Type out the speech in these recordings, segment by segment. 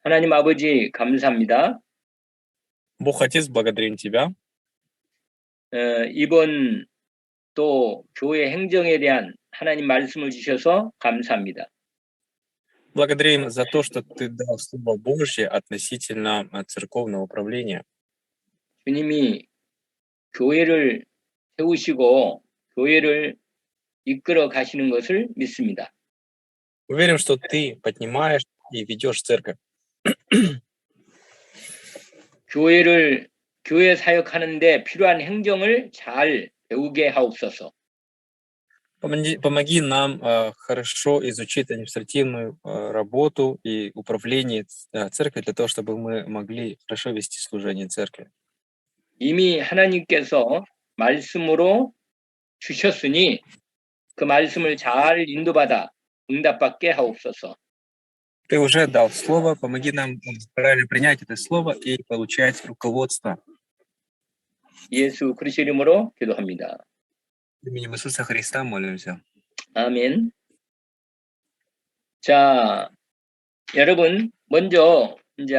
하나님 아버지 감사합니다. Бог Отец, благодарим Тебя. 이번 또 교회 행정에 대한 하나님 말씀을 주셔서 감사합니다. Благодарим за то, что Ты дал Слово Божье относительно церковного управления. 주님이 교회를 세우시고 교회를 이끌어 가시는 것을 믿습니다. Уверен, что Ты поднимаешь и ведешь церковь. 교회 사역하는데 필요한 행정을 잘 배우게 하옵소서. Помоги нам хорошо изучить административную работу и управление церкви для того, чтобы мы могли хорошо вести служение церкви. 이미 하나님께서 말씀으로 주셨으니 그 말씀을 잘 인도받아 응답받게 하옵소서. Ты уже дал слово, помоги нам правильно принять это слово и получать руководство. 예수 그리스도 이름으로 기도합니다. Именем Иисуса Христа молимся. 아멘. 자, 여러분 먼저 이제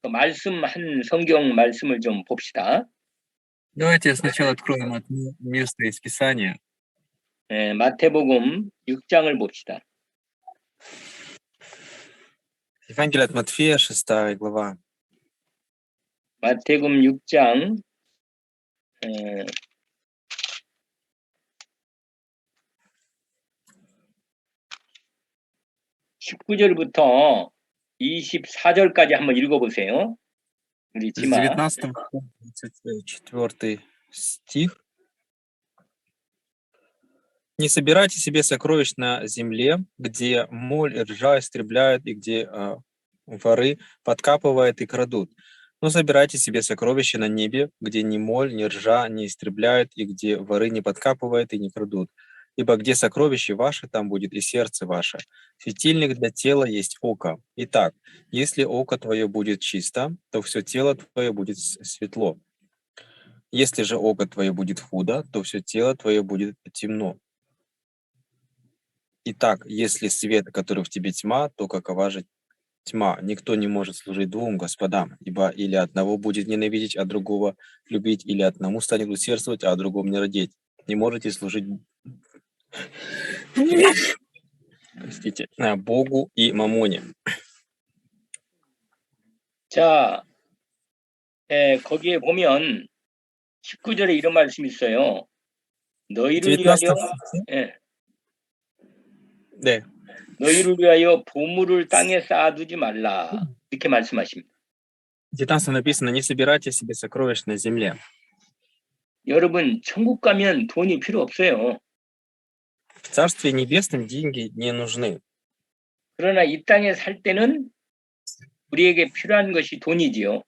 그 말씀 한 성경 말씀을 좀 봅시다. Давайте сначала откроем одно место из Писания. 마태복음 6장을 봅시다. Евангелие от Матфея, 6 глава. 마태복음 6장 19절부터 24절까지 한번 읽어보세요. 우리 С 지마. 19 по 24 стих. «Не собирайте себе сокровищ на земле, где моль и ржа истребляют, и где воры подкапывают и крадут. Но собирайте себе сокровища на небе, где ни моль, ни ржа не истребляют, и где воры не подкапывают и не крадут. Ибо где сокровище ваше, там будет и сердце ваше. Светильник для тела есть око. Итак, если око твое будет чисто, то все тело твое будет светло. Если же око твое будет худо, то все тело твое будет темно. Итак, если свет, который в тебе тьма, то какова же тьма? Никто не может служить двум господам, ибо или одного будет ненавидеть, а другого любить, или одному станет усердствовать, а другому не родить. Не можете служить Богу и мамоне». 자, 거기에 보면 19절에 이런 말씀이 있어요. 너희를 위하여 네. 너희를 위하여 보물을 땅에 쌓아두지 말라. 이렇게 말씀하십니다. В 19 написано: «Не собирайте себе сокровищ на земле». 여러분, 천국 가면 돈이 필요 없어요. В Царстве Небесном деньги не нужны. 그러나 이 땅에 살 때는 우리에게 필요한 것이 돈이지요.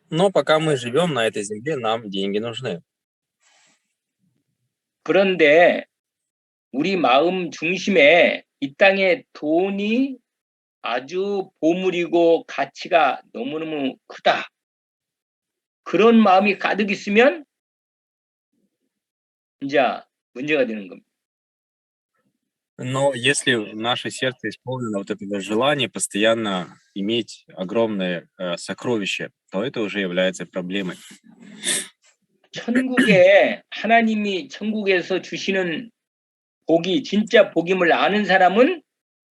Но пока мы живем на этой земле, нам деньги нужны. 그런데 우리 마음 중심에 이 땅에 돈이 아주 보물이고 가치가 너무너무 크다. 그런 마음이 가득 있으면 이제 문제가 되는 겁니다. Но если наше сердце исполнено вот этого желания постоянно иметь огромное сокровище, то это уже является проблемой. 천국에 하나님이 천국에서 주시는 복이 진짜 복임을 아는 사람은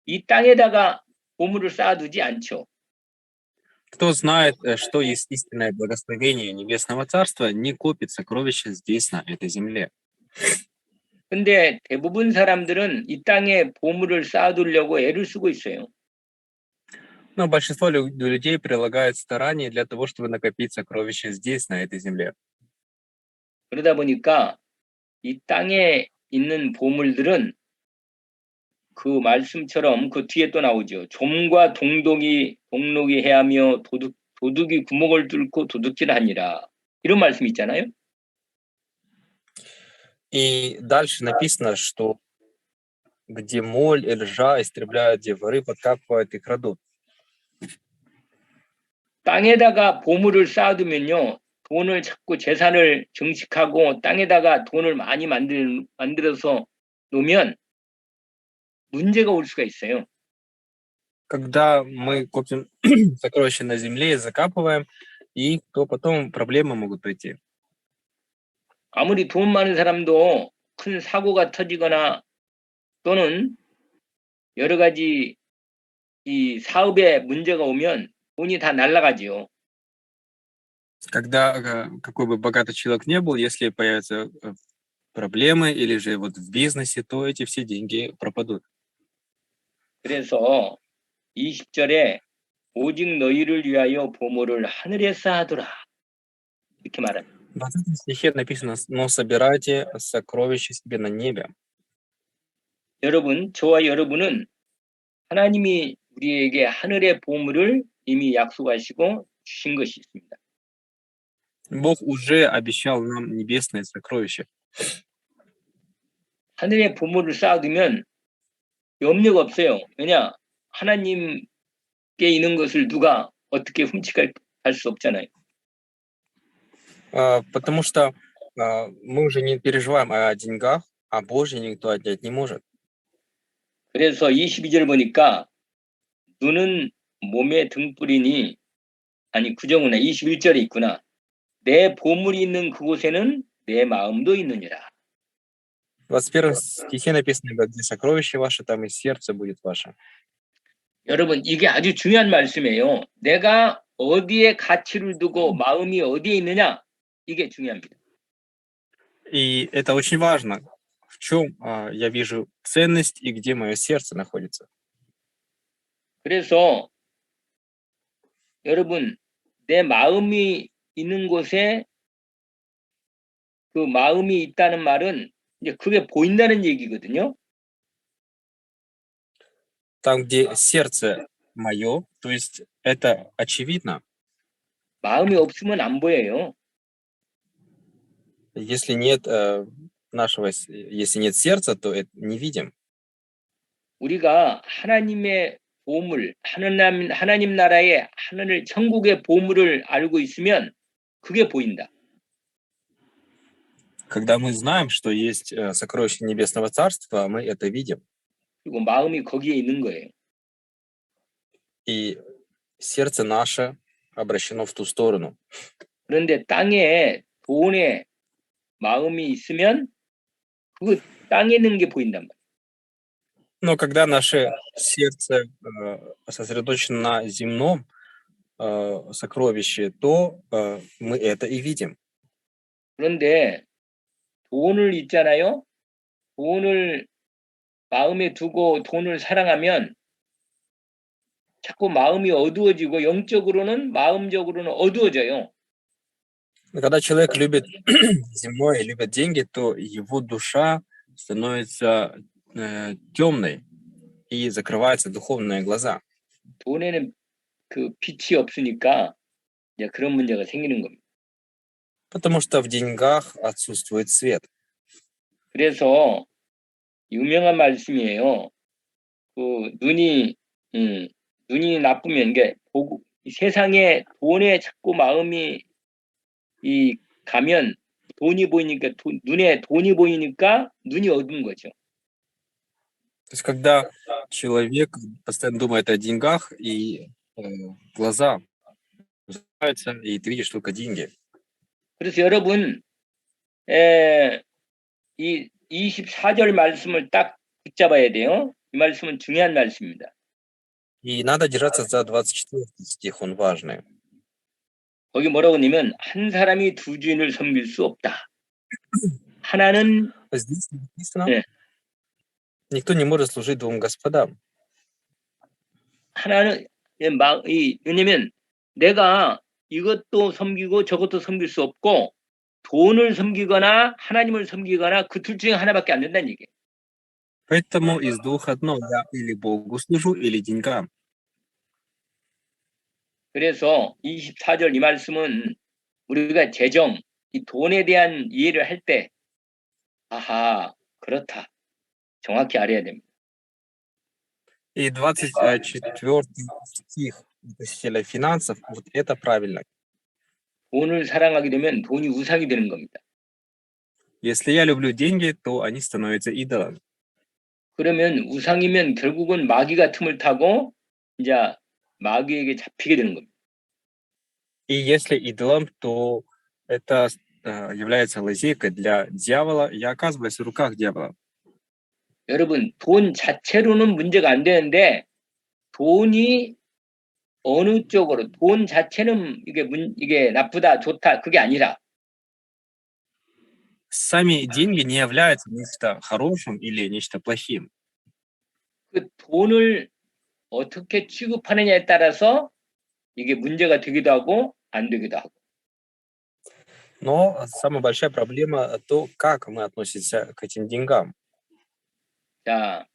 이 땅에다가 보물을 쌓아두지 않죠. Кто знает, что есть истинное благословение Небесного Царства, не копит сокровища здесь, на этой земле. 근데 대부분 사람들은 이 땅에 보물을 쌓아두려고 애를 쓰고 있어요. Но большинство людей прилагает старания для того, чтобы накопить сокровища здесь, на этой земле. 그러다 보니까 이 땅에 있는 보물들은 그 말씀처럼 그 뒤에 또 나오죠. 좀과 동독이 해하며 도둑이 구멍을 뚫고 도둑질하니라. 이런 말씀 있잖아요. И дальше написано, что где моль и ржа истребляют, где воры подкапывают и крадут. 땅에다가 보물을 쌓아두면요. 돈을 찾고 재산을 증식하고 땅에다가 돈을 많이 만들어서 놓으면 문제가 올 수가 있어요. Когда мы копим сокровища на земле и закапываем, и то потом проблемы могут прийти. 아무리 돈 많은 사람도 큰 사고가 터지거나 또는 여러 가지 이 사업에 문제가 오면 돈이 다 날아가지요. Когда какой бы богатый человек не был, если появятся проблемы или же вот в бизнесе, то эти все деньги пропадут. 그래서 20절에 오직 너희를 위하여 보물을 하늘에 쌓아두라. 이렇게 말합니다. В 20 стихе написано, но собирайте сокровища себе на небе. 여러분, 저와 여러분은 하나님이 우리에게 하늘의 보물을 이미 약속하시고 주신 것이 있습니다. Бог уже обещал нам небесное сокровище. 하늘의 보물을 쌓아두면 염려가 없어요. 왜냐? 하나님께 있는 것을 누가 어떻게 훔쳐갈 수 없잖아요. Потому что мы уже не переживаем о деньгах, а Божье никто отнять не может. 그래서 22절 보니까 눈은 몸의 등불이니 아니 구정은에 21절에 있구나. 내 보물이 있는 그곳에는 내 마음도 있느니라. В 21 стихе написано, где сокровище ваше, там и сердце будет ваше. 여러분, 이게 아주 중요한 말씀이에요. 내가 어디에 가치를 두고 마음이 어디에 있느냐, 이게 중요합니다. И это очень важно. В чем я вижу ценность и где мое сердце находится. 그래서 여러분, 내 마음이 있는 곳에 그 마음이 있다는 말은 이제 그게 보인다는 얘기거든요. Там, где сердце мое, то есть это очевидно. 마음이 없으면 안 보여요. Если нет если нет сердца, то это не видим. 우리가 하나님의 보물, 하나님 나라의 하늘 천국의 보물을 알고 있으면 그게 보인다. Когда мы знаем, что есть сокровище Небесного Царства, мы это видим. 그리고 마음이 거기에 있는 거예요. И сердце наше обращено в ту сторону. 그런데 땅에 돈에 마음이 있으면 그 땅에 있는 게 보인단 말이에요. Но когда наше сердце сосредоточено на земном сокровище, то мы это и видим. 그런데 돈을 있잖아요. 돈을 마음에 두고 돈을 사랑하면 자꾸 마음이 어두워지고 영적으로는 마음적으로는 어두워져요. Когда человек любит земное и любит деньги, то его душа становится темной и закрываются духовные глаза. 돈에는 그 빛이 없으니까 이제 그런 문제가 생기는 겁니다. Потому что в деньгах отсутствует свет. 그래서 유명한 말씀이에요. 그 눈이 나쁘면 이게 세상에 돈에 자꾸 마음이 가면 돈이 보이니까 눈에 돈이 보이니까 눈이 어두운 거죠. То есть когда человек постоянно думает о деньгах, и глаза закрываются, и ты видишь только деньги. 그래서 여러분 이 24절 말씀을 딱 붙잡아야 돼요. 이 말씀은 중요한 말씀입니다. И надо держаться за 24 стих, он важный. 거기 뭐라고 하냐면 한 사람이 두 주인을 섬길 수 없다. 하나는 Здесь написано, 네. никто не может служить двум господам. 하나는 왜냐면 내가 이것도 섬기고 저것도 섬길 수 없고 돈을 섬기거나 하나님을 섬기거나 그 둘 중에 하나밖에 안 된다는 얘기예요. Поэтому из двух одно, я или Богу служу, или деньгам. 그래서 24절 이 말씀은 우리가 재정, 이 돈에 대한 이해를 할 때 아하, 그렇다. 정확히 알아야 됩니다. И 24 стих относительно финансов, вот это правильно. 돈을 사랑하게 되면 돈이 우상이 되는 겁니다. Если я люблю деньги, то они становятся идолами. 그러면 우상이면 결국은 마귀가 틈을 타고 이제 마귀에게 잡히게 되는 겁니다. И если идолом, то это является лазейкой для дьявола и оказывается в руках дьявола. 여러분, 돈 자체로는 문제가 안 되는데 돈이 어느 쪽으로 돈 자체는 이게 나쁘다, 좋다 그게 아니라 Сами деньги не являются нечто хорошим или нечто плохим. 그 돈을 어떻게 취급하느냐에 따라서 이게 문제가 되기도 하고 안 되기도 하고. Но самая большая проблема то, как мы относимся к этим деньгам. 자,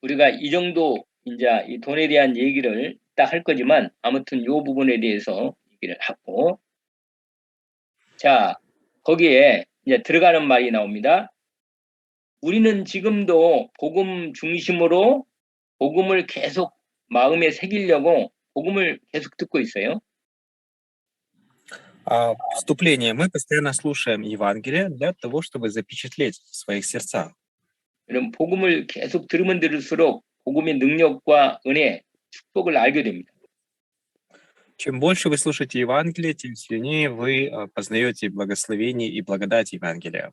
우리가 이 정도 이제 이 돈에 대한 얘기를 딱 할 거지만 아무튼 요 부분에 대해서 얘기를 하고 자, 거기에 이제 들어가는 말이 나옵니다. 우리는 지금도 복음 중심으로 복음을 계속 마음에 새기려고 복음을 계속 듣고 있어요. Вступление. Мы постоянно слушаем Евангелие для того, чтобы запечатлеть в своих сердцах. 이런 복음을 계속 들으면 들을수록 복음의 능력과 은혜, 축복을 알게 됩니다. Чем больше вы слушаете Евангелие, тем сильнее вы познаете благословение и благодать Евангелия.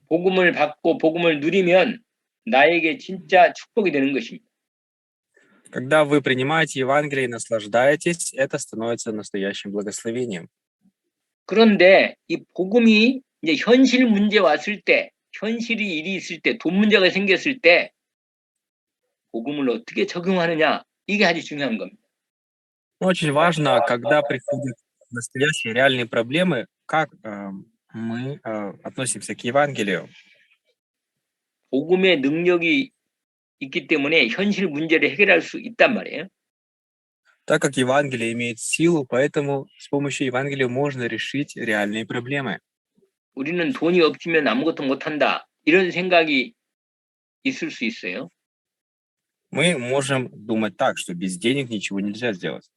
복음을 받고 복음을 누리면 나에게 진짜 축복이 되는 것입니다. Когда вы принимаете Евангелие и наслаждаетесь, это становится настоящим благословением. 그런데 이 복음이 이제 현실 문제 왔을 때, 현실이 일이 있을 때, 돈 문제가 생겼을 때 복음을 어떻게 적용하느냐 이게 아주 중요한 겁니다. Но очень важно, когда приходят настоящие реальные проблемы, как мы относимся к Евангелию. 복음의 능력이 있기 때문에 현실 문제를 해결할 수 있단 말이에요. Так как Евангелие имеет силу, поэтому с помощью Евангелия можно решить реальные проблемы. 우리는 돈이 없으면 아무것도 못한다 이런 생각이 있을 수 있어요. Мы можем думать так, что без денег ничего нельзя сделать.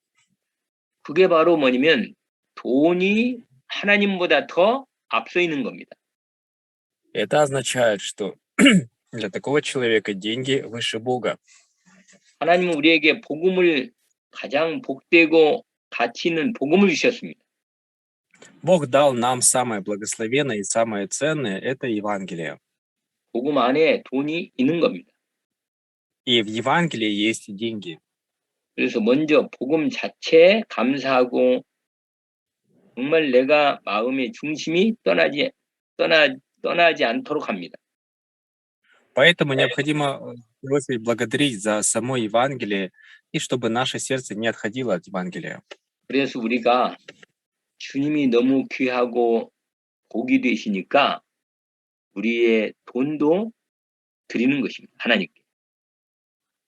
그게 바로 뭐냐면 돈이 하나님보다 더 앞서 있는 겁니다. Это означает, что для такого человека деньги выше Бога. 하나님은 우리에게 복음을 가장 복되고 가치 있는 복음을 주셨습니다. Бог дал нам самое благословенное и самое ценное – это Евангелие. 복음 안에 돈이 있는 겁니다. И в Евангелии есть деньги. 그래서 먼저 복음 자체에 감사하고 정말 내가 마음의 중심이 떠나지 않도록 합니다. Поэтому необходимо в первую очередь благодарить за само Евангелие и чтобы наше сердце не отходило от Евангелия. 그래서 우리가 주님이 너무 귀하고 복이 되시니까 우리의 돈도 드리는 것입니다. 하나님께.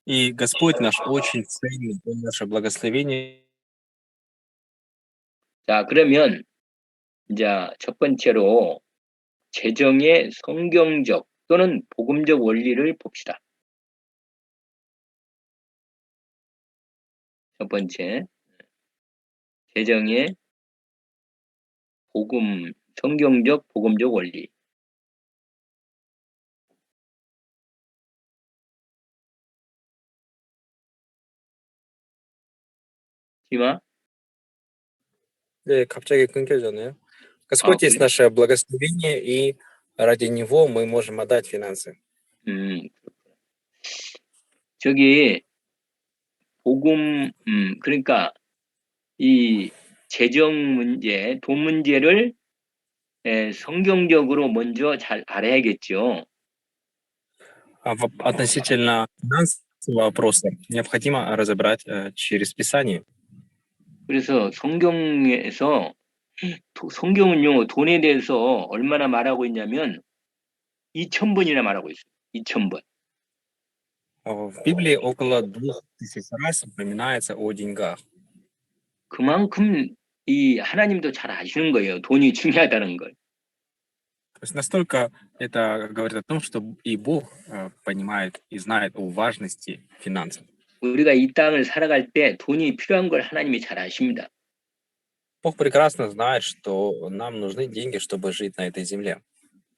И Господь наш очень ценный, Он наше благословение. 자, 그러면 이제 첫 번째로 재정의 성경적 또는 복음적 원리를 봅시다. 첫 번째, 재정의 성경적 복음적 원리. 디마? 네, 갑자기 끊겨졌네요. Господь есть 그래? наше благословение, и ради Него мы можем отдать финансы. 저기 복음, 그러니까 이 재정 문제, 돈 문제를 성경적으로 먼저 잘 알아야겠죠. Относительно финансового вопроса необходимо разобрать через Писание. 그래서 성경은요 돈에 대해서 얼마나 말하고 있냐면 2000번이나 말하고 있어요. 2000번. В Библии около 2000 раз упоминается о деньгах. 그만큼 이 하나님도 잘 아시는 거예요. 돈이 중요하다는 걸. То есть настолько это говорит о том, что и Бог понимает и знает о важности финансов. 우리가 이 땅을 살아갈 때 돈이 필요한 걸 하나님이 잘 아십니다. Бог прекрасно знает, что нам нужны деньги, чтобы жить на этой земле.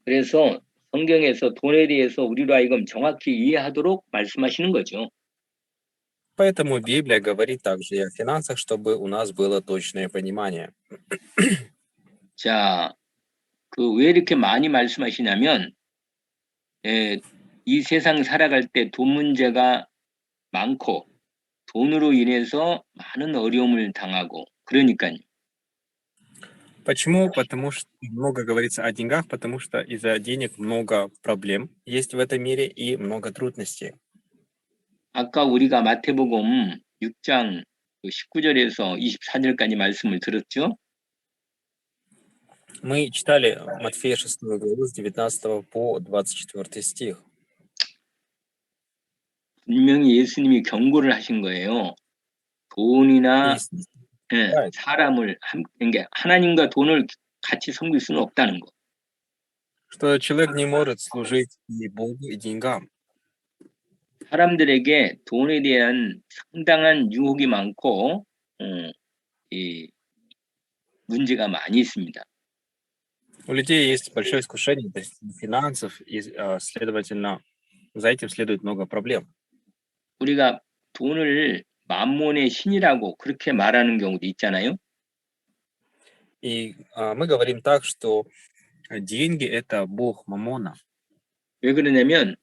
그래서 성경에서 돈에 대해서 우리로 하여금 정확히 이해하도록 말씀하시는 거죠. Поэтому Библия говорит также и о финансах, чтобы у нас было точное понимание. 자, 왜 이렇게 많이 말씀하시냐면, 이 세상 살아갈 때 돈 문제가 많고, 돈으로 인해서 많은 어려움을 당하고, 그러니까요. Почему? Потому что много говорится о деньгах, потому что из-за денег много проблем есть в этом мире и много трудностей. 아까 우리가 마태복음 6장 19절에서 24절까지 말씀을 들었죠? Мы читали Матфея 6 главу с 19 по 24 стих. 분명히 예수님이 경고를 하신 거예요. 돈이나 И Right. 사람을 그러니까 하나님과 돈을 같이 섬길 수는 없다는 거. Что человек не может служить и Богу, и деньгам. 사람들에게 돈에 대한 상당한 유혹이 많고 이 문제가 많이 있습니다. У людей есть большое искушение достичь финансов, и, следовательно, за этим следует много проблем. 우리가 돈을 만몬의 신이라고 그렇게 말하는 경우도 있잖아요. И мы говорим так, что деньги — это бог Мамона. 왜 그러냐면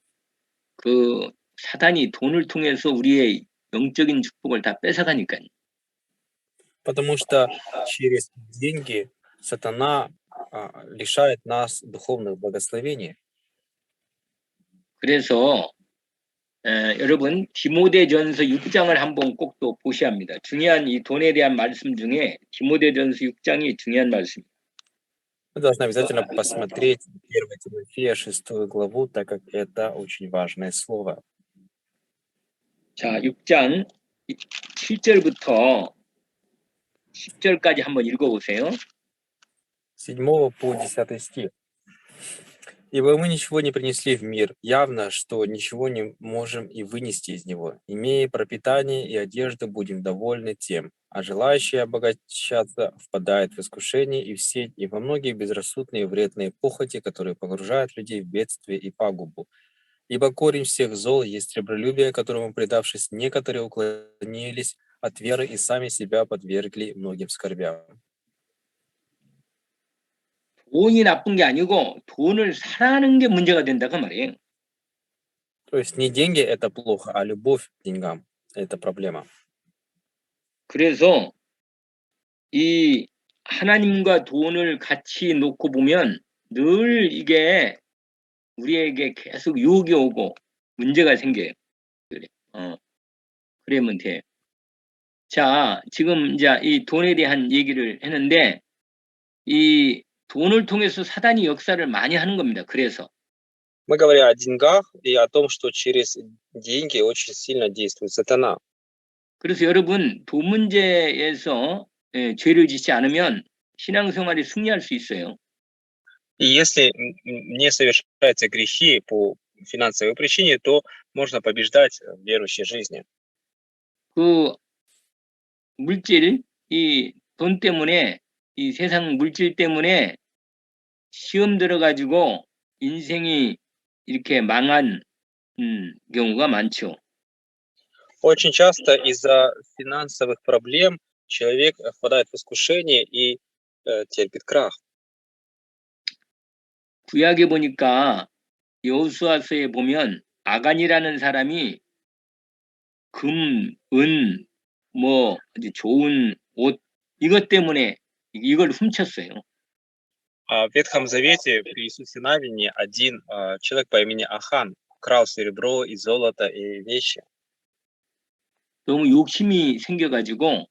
그 사단이 돈을 통해서 우리의 영적인 축복을 다 뺏어가니까요. Потому что через деньги сатана лишает нас духовных благословений. 그래서 여러분 디모데전서 6장을 한번 꼭 또 보셔야 합니다. 중요한 이 돈에 대한 말씀 중에 디모데전서 6장이 중요한 말씀입니다. Мы должны обязательно посмотреть 1 Тимофея 6 главу, так как это очень важное слово. 자, 6장 7절부터 10절까지 한번 읽어보세요. 7 по 10 стих. «Ибо мы ничего не принесли в мир, явно, что ничего не можем и вынести из него. Имея пропитание и одежду, будем довольны тем, а желающие обогащаться впадают в искушение и в сеть, и во многие безрассудные и вредные похоти, которые погружают людей в бедствие и пагубу. Ибо корень всех зол есть сребролюбие, которому, предавшись, некоторые уклонились от веры и сами себя подвергли многим скорбям». 돈이 나쁜 게 아니고 돈을 사랑하는 게 문제가 된다고 말이에요. То есть не деньги — это плохо, а любовь к деньгам — это проблема. 그래서 이 하나님과 돈을 같이 놓고 보면 늘 이게 우리에게 계속 유혹이 오고 문제가 생겨요. 그래. 그러면 돼요. 자, 지금 이제 이 돈에 대한 얘기를 했는데 이 돈을 통해서 사단이 역사를 많이 하는 겁니다. 그래서 Мы говорим о деньгах и о том, что через деньги очень сильно действует сатана. 그래서 여러분 돈 문제에서 죄를 짓지 않으면 신앙생활에 승리할 수 있어요. И если не совершаются грехи по финансовой причине, то можно побеждать в верующей жизни. 그 물질, 이 돈 때문에 이 세상 물질 때문에 시험 들어가지고 인생이 이렇게 망한 경우가 많죠. Очень часто из-за финансовых проблем человек впадает в искушение и терпит крах. 구약에 보니까 여호수아서에 보면 아간이라는 사람이 금, 은, 뭐 아주 좋은 옷 이것 때문에 이걸 훔쳤어요. А в Ветхом Завете при Иисусе Навине один человек по имени Ахан крал серебро и золото и вещи. 너무 욕심이 생겨가지고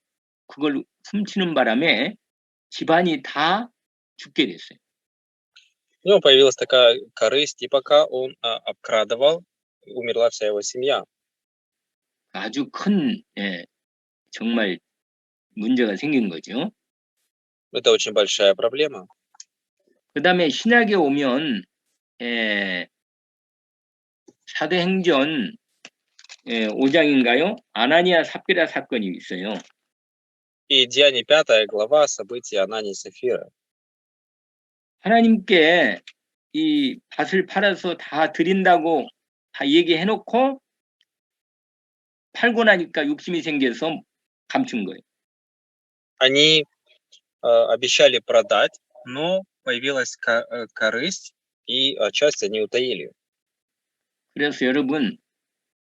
그걸 훔치는 바람에 집안이 다 죽게 됐어요. У него появилась такая корысть, и пока он обкрадывал, умерла вся его семья. 아주 큰 정말 문제가 생긴 거죠. Это очень большая проблема. 그 다음에 신약에 오면 사도행전 5장인가요? 아나니아 삽비라 사건이 있어요. И Деяние 5 глава, события Анании и Сафира. 하나님께 이 밭을 팔아서 다 드린다고 다 얘기해놓고 팔고 나니까 욕심이 생겨서 감춘 거예요. Они обещали продать, но появилась корысть, и часть они утаили. 그래서 여러분,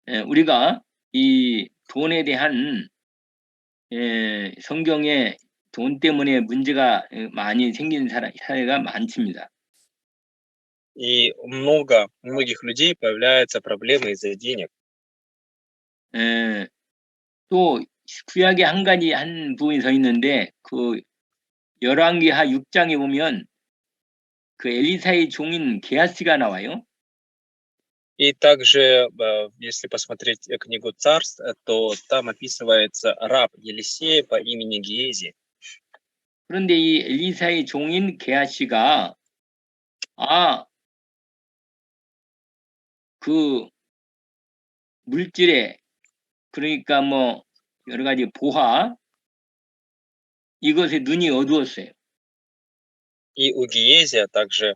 우리가 이 돈에 대한 성경에 돈 때문에 문제가 많이 생긴 사례가 많습니다. И многих людей появляются проблемы из-за денег. 또 구약에 한 부분이 더 있는데 그 열왕기하 6장에 보면 그 엘리사의 종인 게하시가 나와요. И также, если посмотреть книгу Царств, то там описывается раб Елисея по имени Гиези. 그런데 이 엘리사의 종인 게하시가 그 물질에 그러니까 뭐 여러 가지 보화 이것에 눈이 어두웠어요. И у Гиезия также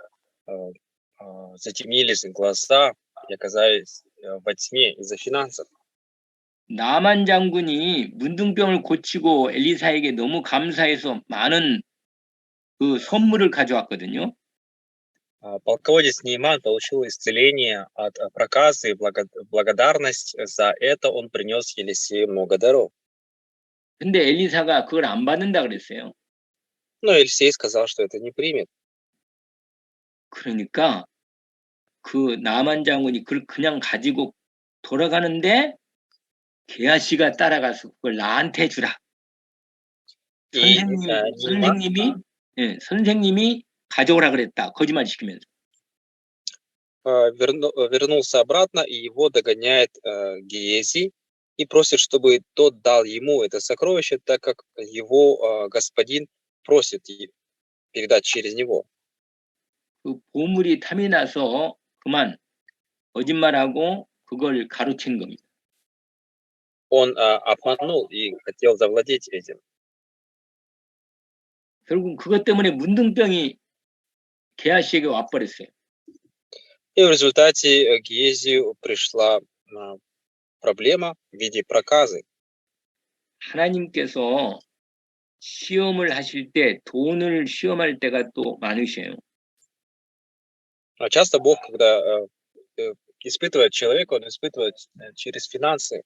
затемнились глаза и оказались во тьме из-за финансов. 나만 장군이 문둥병을 고치고 엘리사에게 너무 감사해서 많은 그 선물을 가져왔거든요. Полководец Нейман получил исцеление от проказы и благодарность за это он принес Елисею много даров. 근데 엘리사가 그걸 안 받는다 그랬어요. Но Елисей сказал, что это не примет. 그러니까 그 나만 장군이 그걸 그냥 가지고 돌아가는데 게하시가 따라가서 그걸 나한테 주라. И 선생님이 선생님이 가져오라 그랬다. 거짓말 시키면서. вернулся обратно, и его догоняет Гиези и просит, чтобы тот дал ему это сокровище, так как его господин просит передать через него. 그 보물이 탐이 나서 그만 거짓말하고 그걸 가로챈 겁니다. Он обманул и хотел завладеть этим. 결국 그것 때문에 문둥병이 게하시에게 와버렸어요. И в результате Гиезию пришла проблема в виде проказы. 하나님께서 시험을 하실 때 돈을 시험할 때가 또 많으셔요. Часто Бог, когда испытывает человека, он испытывает через финансы.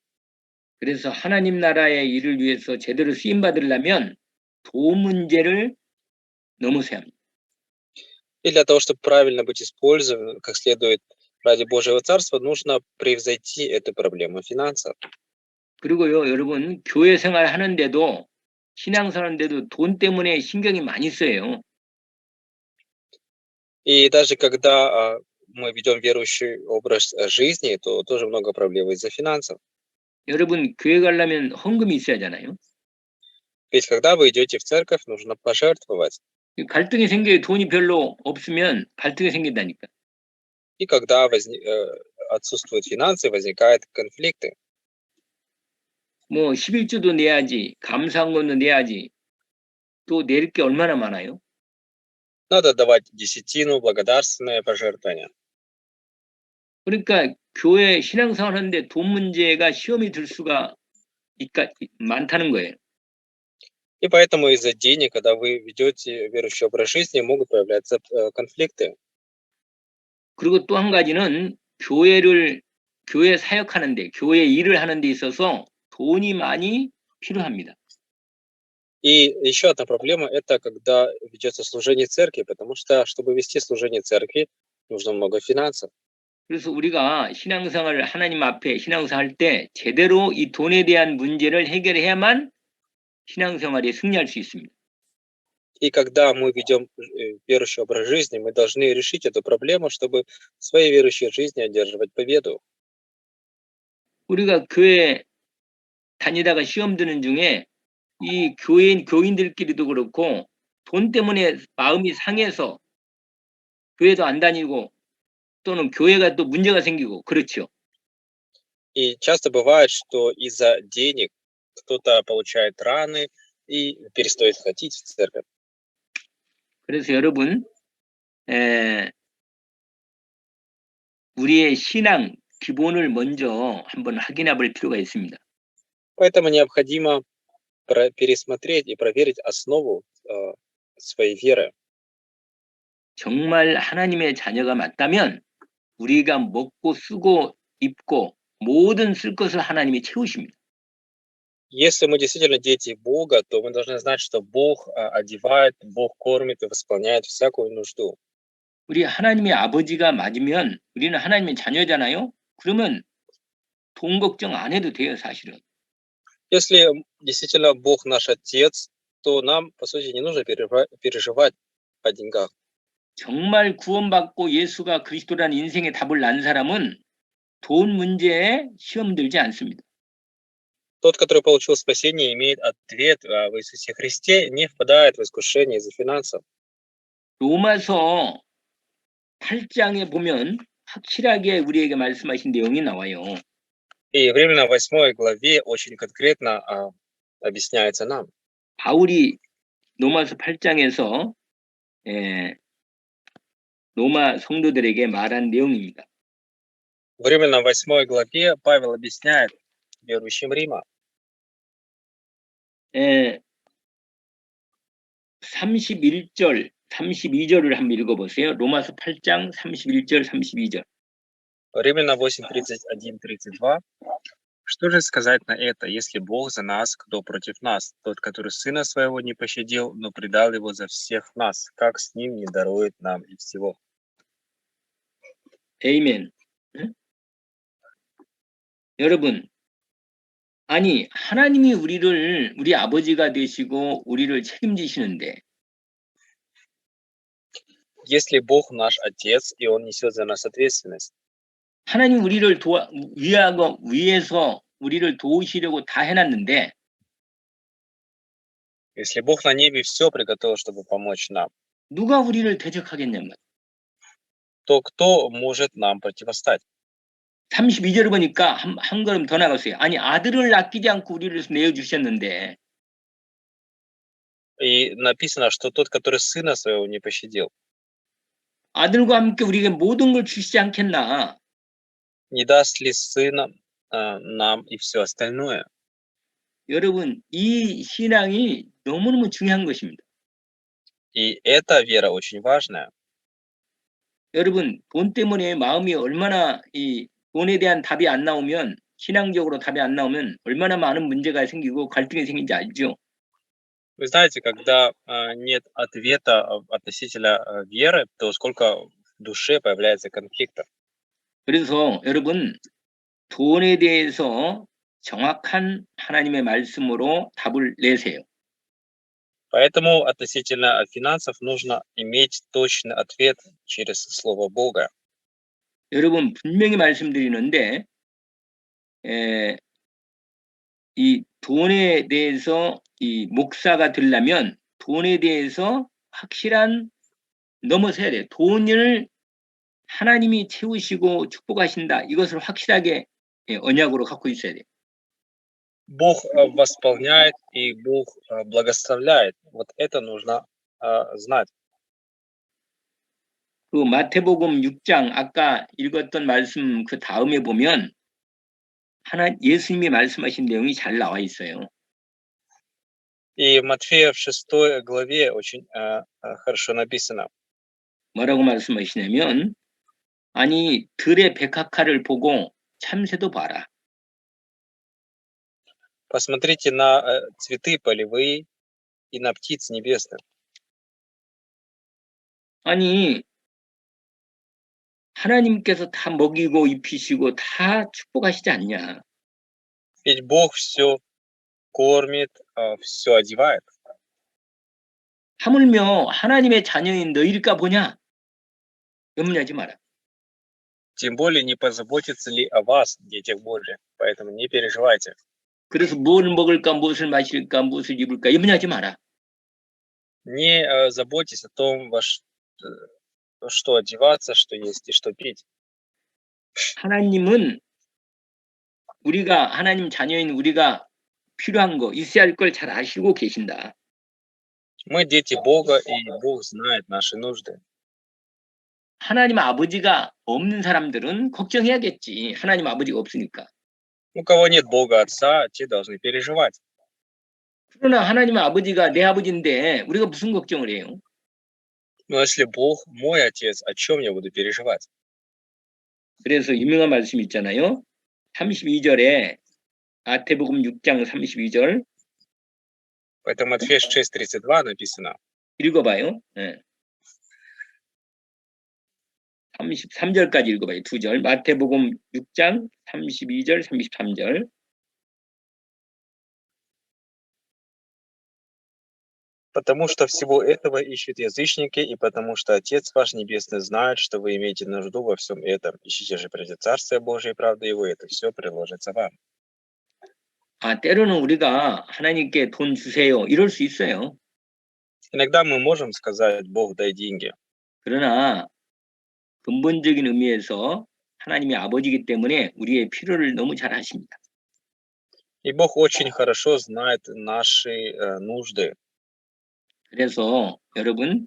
그래서 하나님 나라의 일을 위해서 제대로 쓰임 받으려면 돈 문제를 넘어서야 합니다. И для того, чтобы правильно быть использованным, как следует ради Божьего Царства, нужно превзойти эту проблему финансов. 그리고요, 여러분, 교회 생활 하는데도, 신앙생활 하는데도 돈 때문에 신경이 많이 써요. И даже когда мы ведем верующий образ жизни, то тоже много проблем из-за финансов. 여러분, 교회 가려면 헌금이 있어야 하잖아요. Ведь когда вы идете в церковь, нужно пожертвовать. 갈등이 생겨요. 돈이 별로 없으면 갈등이 생긴다니까. И когда отсутствуют финансы, возникают конфликты. 뭐 11조도 내야지, 감사한금도 내야지. 또 낼 게 얼마나 많아요? Надо давать десятину, благодарственное пожертвование. 그러니까 교회 신앙생활 하는데 돈 문제가 시험이 들 수가 많다는 거예요. И поэтому из-за денег, когда вы ведете верующий образ жизни, могут появляться конфликты. 그리고 또 한 가지는 교회 사역하는데, 교회 일을 하는 데 있어서 돈이 많이 필요합니다. И еще одна проблема – это когда ведется служение церкви, потому что, чтобы вести служение церкви, нужно много финансов. 그래서 우리가 신앙생활을 하나님 앞에 신앙생활 할 때 제대로 이 돈에 대한 문제를 해결해야만 신앙생활에 승리할 수 있습니다. И когда мы ведем верующий образ жизни, мы должны решить эту проблему, чтобы в своей верующей жизни одерживать победу. 우리가 교회 다니다가 시험 드는 중에 이 교인들끼리도 그렇고 돈 때문에 마음이 상해서 교회도 안 다니고 또는 교회가 또 문제가 생기고 그렇죠. И часто бывает, что из-за денег кто-то получает раны и перестает ходить в церковь. 그래서 여러분, 우리의 신앙 기본을 먼저 한번 확인해 볼 필요가 있습니다. Поэтому необходимо пересмотреть и проверить основу своей веры. 정말 하나님의 자녀가 맞다면 우리가 먹고 쓰고 입고 모든 쓸 것을 하나님이 채우십니다. Если мы действительно дети Бога, то мы должны знать, что Бог одевает, Бог кормит и восполняет всякую нужду. 우리 하나님의 아버지가 맞으면 우리는 하나님의 자녀잖아요. 그러면 돈 걱정 안 해도 돼요, 사실은. Если действительно Бог наш Отец, то нам, по сути, не нужно переживать о деньгах. 정말 구원받고 예수가 그리스도라는 인생의 답을 난 사람은 돈 문제에 시험 들지 않습니다. Тот, который получил спасение, имеет ответ в Иисусе Христе, не впадает в искушение из-за финансов. 로마서 8장에 보면 확실하게 우리에게 말씀하신 내용이 나와요. И в Римлянам 8 главе очень конкретно объясняется нам. 바울이 로마서 8장에서 로마 성도들에게 말한 내용입니다. В Римлянам 8 главе Павел объясняет верующим Рима. 31절, 32절을 한번 읽어보세요. 로마서 8장 31절, 32절. Римлянам 8, 31, 32. Что же сказать на это? Если Бог за нас, кто против нас? Тот, который Сына Своего не пощадил, но предал Его за всех нас, как с Ним не дарует нам и всего? 에이멘. 응? 여러분, 아니 하나님이 우리 아버지가 되시고 우리를 책임지시는데 Если Бог наш Отец, и Он несет за нас ответственность, 하나님 우리를 위해서 우리를 도우시려고 다 해놨는데 если Бог на небе все приготовил, чтобы помочь нам, 누가 우리를 대적하겠냐면 то кто может нам противостать? 32절을 보니까 한 걸음 더 나갔어요. 아니 아들을 아끼지 않고 우리를 내어주셨는데 И написано, что тот, который Сына Своего не пощадил, 아들과 함께 우리에게 모든 걸 주시지 않겠나. не даст ли Сына нам и все остальное? 여러분 이 신앙이 너무너무 중요한 것입니다. И эта вера очень важная. 여러분 돈 때문에 마음이 얼마나 이 돈에 대한 답이 안 나오면 신앙적으로 답이 안 나오면 얼마나 많은 문제가 생기고 갈등이 생긴지 알죠? Вы знаете, когда нет ответа относительно веры, то сколько в душе появляется конфликтов. 그래서 여러분 돈에 대해서 정확한 하나님의 말씀으로 답을 내세요. Поэтому относительно финансов нужно иметь точный ответ через Слово Бога. 여러분 분명히 말씀드리는데 이 돈에 대해서 이 목사가 되려면 돈에 대해서 확실한 넘어서야 돼요. 돈을 하나님이 채우시고 축복하신다. 이것을 확실하게 언약으로 갖고 있어야 돼요. Бог восполняет и Бог благословляет. Вот это нужно знать. 그 마태복음 6장 아까 읽었던 말씀 그 다음에 보면 예수님이 말씀하신 내용이 잘 나와 있어요. И в Матфея в 6 главе очень хорошо написано. 뭐라고 말씀하시냐면 아니 들의 백합화를 보고 참새도 봐라. Посмотрите на цветы полевые и на птиц небесных. 아니 하나님께서 다 먹이고 입히시고 다 축복하시지 않냐. Ведь Бог все кормит, все одевает. 하물며 하나님의 자녀인 너희일까 보냐. 염려하지 마라. Тем более не позаботится ли о вас, детях Божьих. Поэтому не переживайте. 그래서 뭘 먹을까, 무엇을 마실까, 무엇을 입을까 염려하지 마라. Не заботьтесь о том, что одеваться, что есть и что пить. 하나님은 우리가 하나님 자녀인 우리가 필요한 거 있어야 할 걸 잘 아시고 계신다. Мы дети Бога, и Бог знает наши нужды. 하나님 아버지가 없는 사람들은 걱정해야겠지. 하나님 아버지가 없으니까. У кого нет Бога Отца, те должны переживать. 그러나 하나님 아버지가 내 아버지인데 우리가 무슨 걱정을 해요? Но если Бог мой Отец, о чем я буду переживать? 그래서 유명한 말씀 있잖아요. 32절에 마태복음 6장 32절 Поэтому Матфея 6:32 написано. 읽어봐요. 네. 33절까지 읽어봐요. 두 절. 마태복음 6장 32절, 33절. Потому что всего этого ищут язычники, и потому что Отец ваш Небесный знает, что вы имеете нужду во всем этом. Ищите же прежде Царствие Божие и правды Его, и это все приложится вам. 아, 때로는 우리가 하나님께 돈 주세요. 이럴 수 있어요. Иногда мы можем сказать: Бог, дай деньги. 그러나 근본적인 의미에서 하나님이 아버지이기 때문에 우리의 필요를 너무 잘 아십니다. И Бог очень хорошо знает наши нужды. 그래서 여러분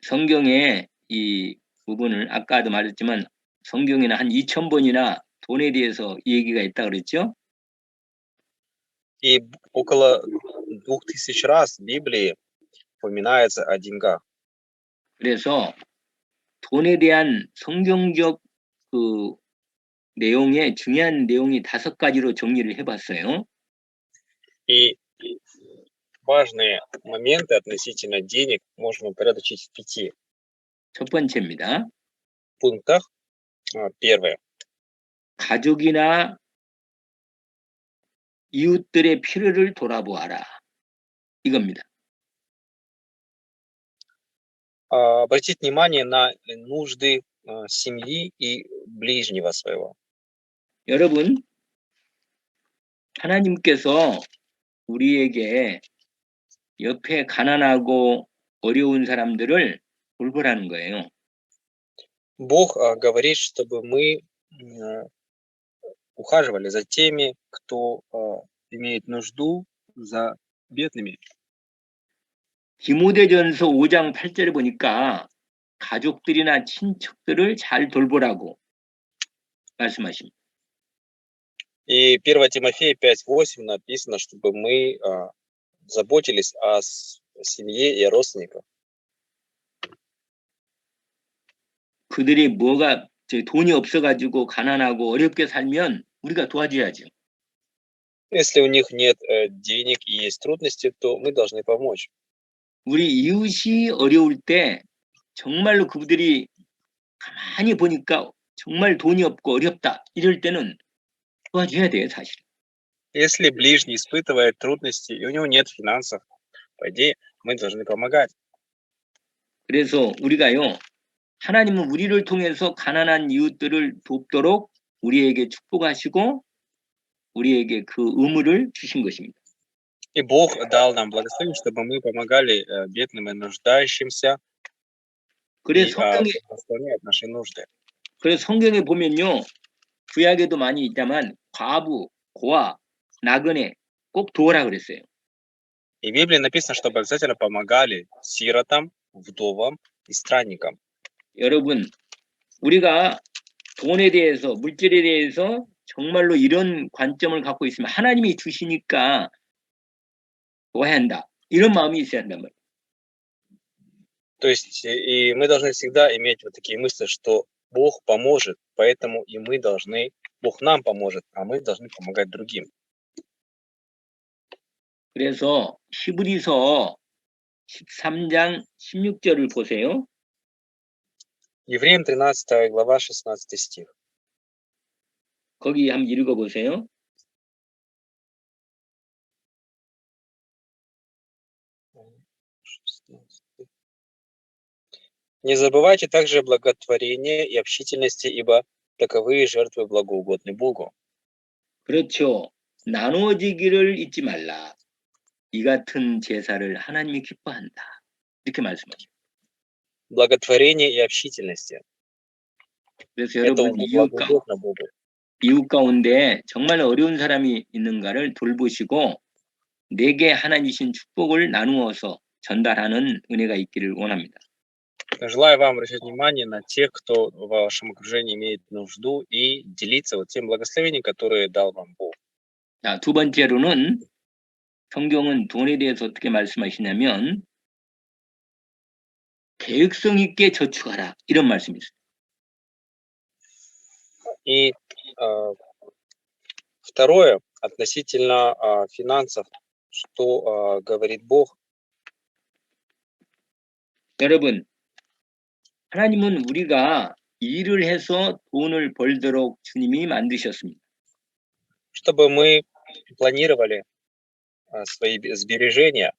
성경에 이 부분을 아까도 말했지만 성경에는 한 2000번이나 돈에 대해서 얘기가 있다 그랬죠? И около 2000 раз в Библии упоминается о деньгах. 그래서 돈에 대한 성경적 그 내용의 중요한 내용이 5가지로 정리를 해봤어요. И важные моменты относительно денег можно упорядочить в 5 첫 번째입니다. пунктах. Первое. 가족이나 이웃들의 필요를 돌아보아라. 이겁니다. Обратить внимание на нужды семьи и ближнего своего. 여러분, 하나님께서 우리에게 옆에 가난하고 어려운 사람들을 돌보라는 거예요. Бог говорит, чтобы мы ухаживали за теми, кто имеет нужду, за бедными. 디모데전서 5장 8절에 보니까 가족들이나 친척들을 잘 돌보라고 말씀하십니다. И 1 Тимофея 5:8 написано, чтобы мы заботились о семье и о родственниках. 그들이 뭐가 돈이 없어가지고 가난하고 어렵게 살면 우리가 도와줘야죠. Если у них нет денег и есть трудности, то мы должны помочь. 우리 이웃이 어려울 때 정말로 그들이 가만히 보니까 정말 돈이 없고 어렵다 이럴 때는 도와줘야 돼요, 사실. Если ближний испытывает трудности и у него нет финансов, по идее, мы должны помогать. 그래서 우리가요, 하나님은 우리를 통해서 가난한 이웃들을 돕도록 우리에게 축복하시고 우리에게 그 의무를 주신 것입니다. И Бог дал нам благословение, чтобы мы помогали бедным и нуждающимся и 그래서 성경에, восполнять наши нужды. 그래서 성경에 보면요, 구약에도 많이 있다만 과부, 고아, 나그네 꼭 도와라 그랬어요. И в Библии написано, чтобы обязательно помогали сиротам, вдовам и странникам. 여러분, 우리가 돈에 대해서, 물질에 대해서 정말로 이런 관점을 갖고 있으면 하나님이 주시니까 도와야 한다. 이런 마음이 있어야 한단 말이에요. То есть и мы должны всегда иметь вот такие мысли, что Бог поможет, поэтому и мы должны, Бог нам поможет, а мы должны помогать другим. 그래서 히브리서 13장 16절을 보세요. Евреям 13 глава 16 стих. 거기 한번 읽어보세요. Не забывайте также благотворения и общительности, ибо таковые жертвы благоугодны Богу. 그렇죠. 나누어지기를 잊지 말라. 이 같은 제사를 하나님이 기뻐한다. 이렇게 말씀하십니다. Благотворение и общительности. 그래서 Это 여러분 благоугодно Богу. 이웃 가운데 정말 어려운 사람이 있는가를 돌보시고 내게 하나님 주신 축복을 나누어서 전달하는 은혜가 있기를 원합니다. Желаю вам обращать внимание на тех, кто в вашем окружении имеет нужду, и делиться вот тем благословением, которое дал вам Бог. 자, 두 번째로는 성경은 돈에 대해서 어떻게 말씀하시냐면 계획성 있게 저축하라 이런 말씀이 있어요. И второе, относительно финансов, что говорит Бог. 여러분, 하나님은 우리가 일을 해서 돈을 벌도록 주님이 만드셨습니다. Чтобы мы планировали свои сбережения,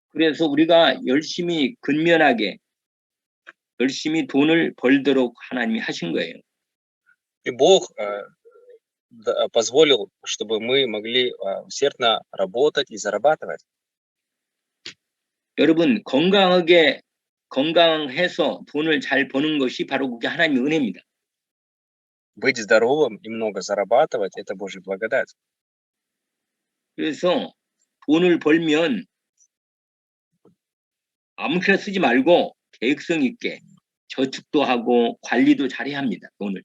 그래서 우리가 열심히 근면하게 열심히 돈을 벌도록 하나님이 하신 거예요. и Бог позволил, чтобы мы могли усердно работать и зарабатывать. 여러분, 건강해서 돈을 잘 버는 것이 바로 그게 하나님의 은혜입니다. Быть здоровым и много зарабатывать – это Божья благодать. 그래서 돈을 벌면 아무렇게나 쓰지 말고 계획성 있게 저축도 하고 관리도 잘해야 합니다. 돈을.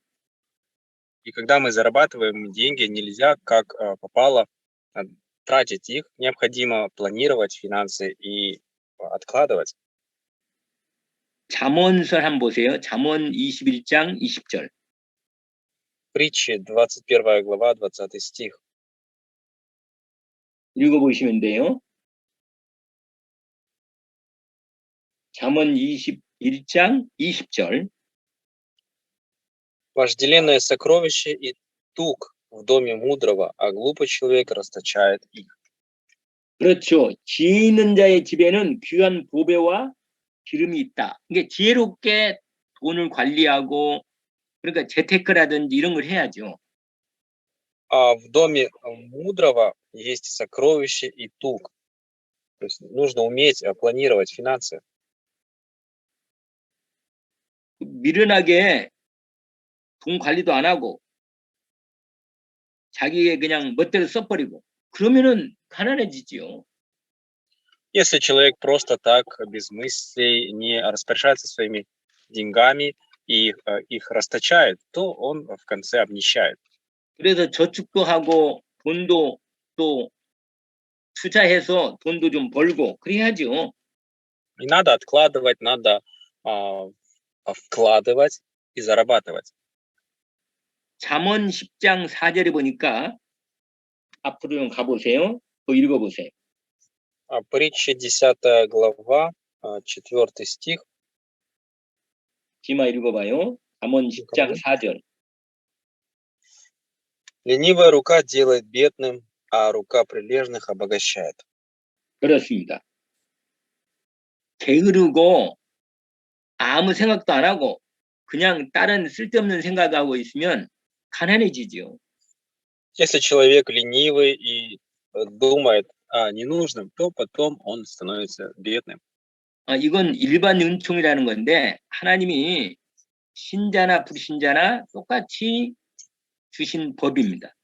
И когда мы зарабатываем деньги, нельзя как попало тратить их. Необходимо планировать финансы и откладывать. 잠언설 한번 보세요. 잠언 21장 20절. Притчи, 21 глава, 20 стих. 읽어보시면 돼요. 잠언 21장 20절. Вожделенное сокровище и тук в доме мудрого, а глупый человек расточает их. 그렇죠. 지혜 있는 자의 집에는 귀한 보배와 기름이 있다. 이게 지혜롭게 돈을 관리하고 그러니까 재테크라든지 이런 걸 해야죠. А в доме мудрого есть сокровище и тук. То есть нужно уметь планировать финансы. 미련하게 돈 관리도 안 하고 자기의 그냥 멋대로 써버리고 그러면은 가난해지지요. Если человек просто так, без мыслей, не распоряжается своими деньгами и их расточает, то он в конце обнищает. 그래서 저축도 하고 돈도 또 투자해서 돈도 좀 벌고 그래야죠. И надо откладывать, надо вкладывать и зарабатывать. 잠언 10장 4절에 보니까 앞으로 좀 가보세요. 또 읽어보세요. Притча 10 глава, 4 стих. 지마 읽어봐요. 잠언 10장 4절. Ленивая рука делает бедным, а рука прилежных обогащает. 그렇습니다. 게으르고 아무 생각도 안 하고 그냥 다른 쓸데없는 생각하고 있으면 가난해지죠. Если человек ленивый и думает о ненужном, то потом он становится бедным. 이건 일반 은총이라는 건데 하나님이 신자나 불신자나 똑같이 주신 법입니다.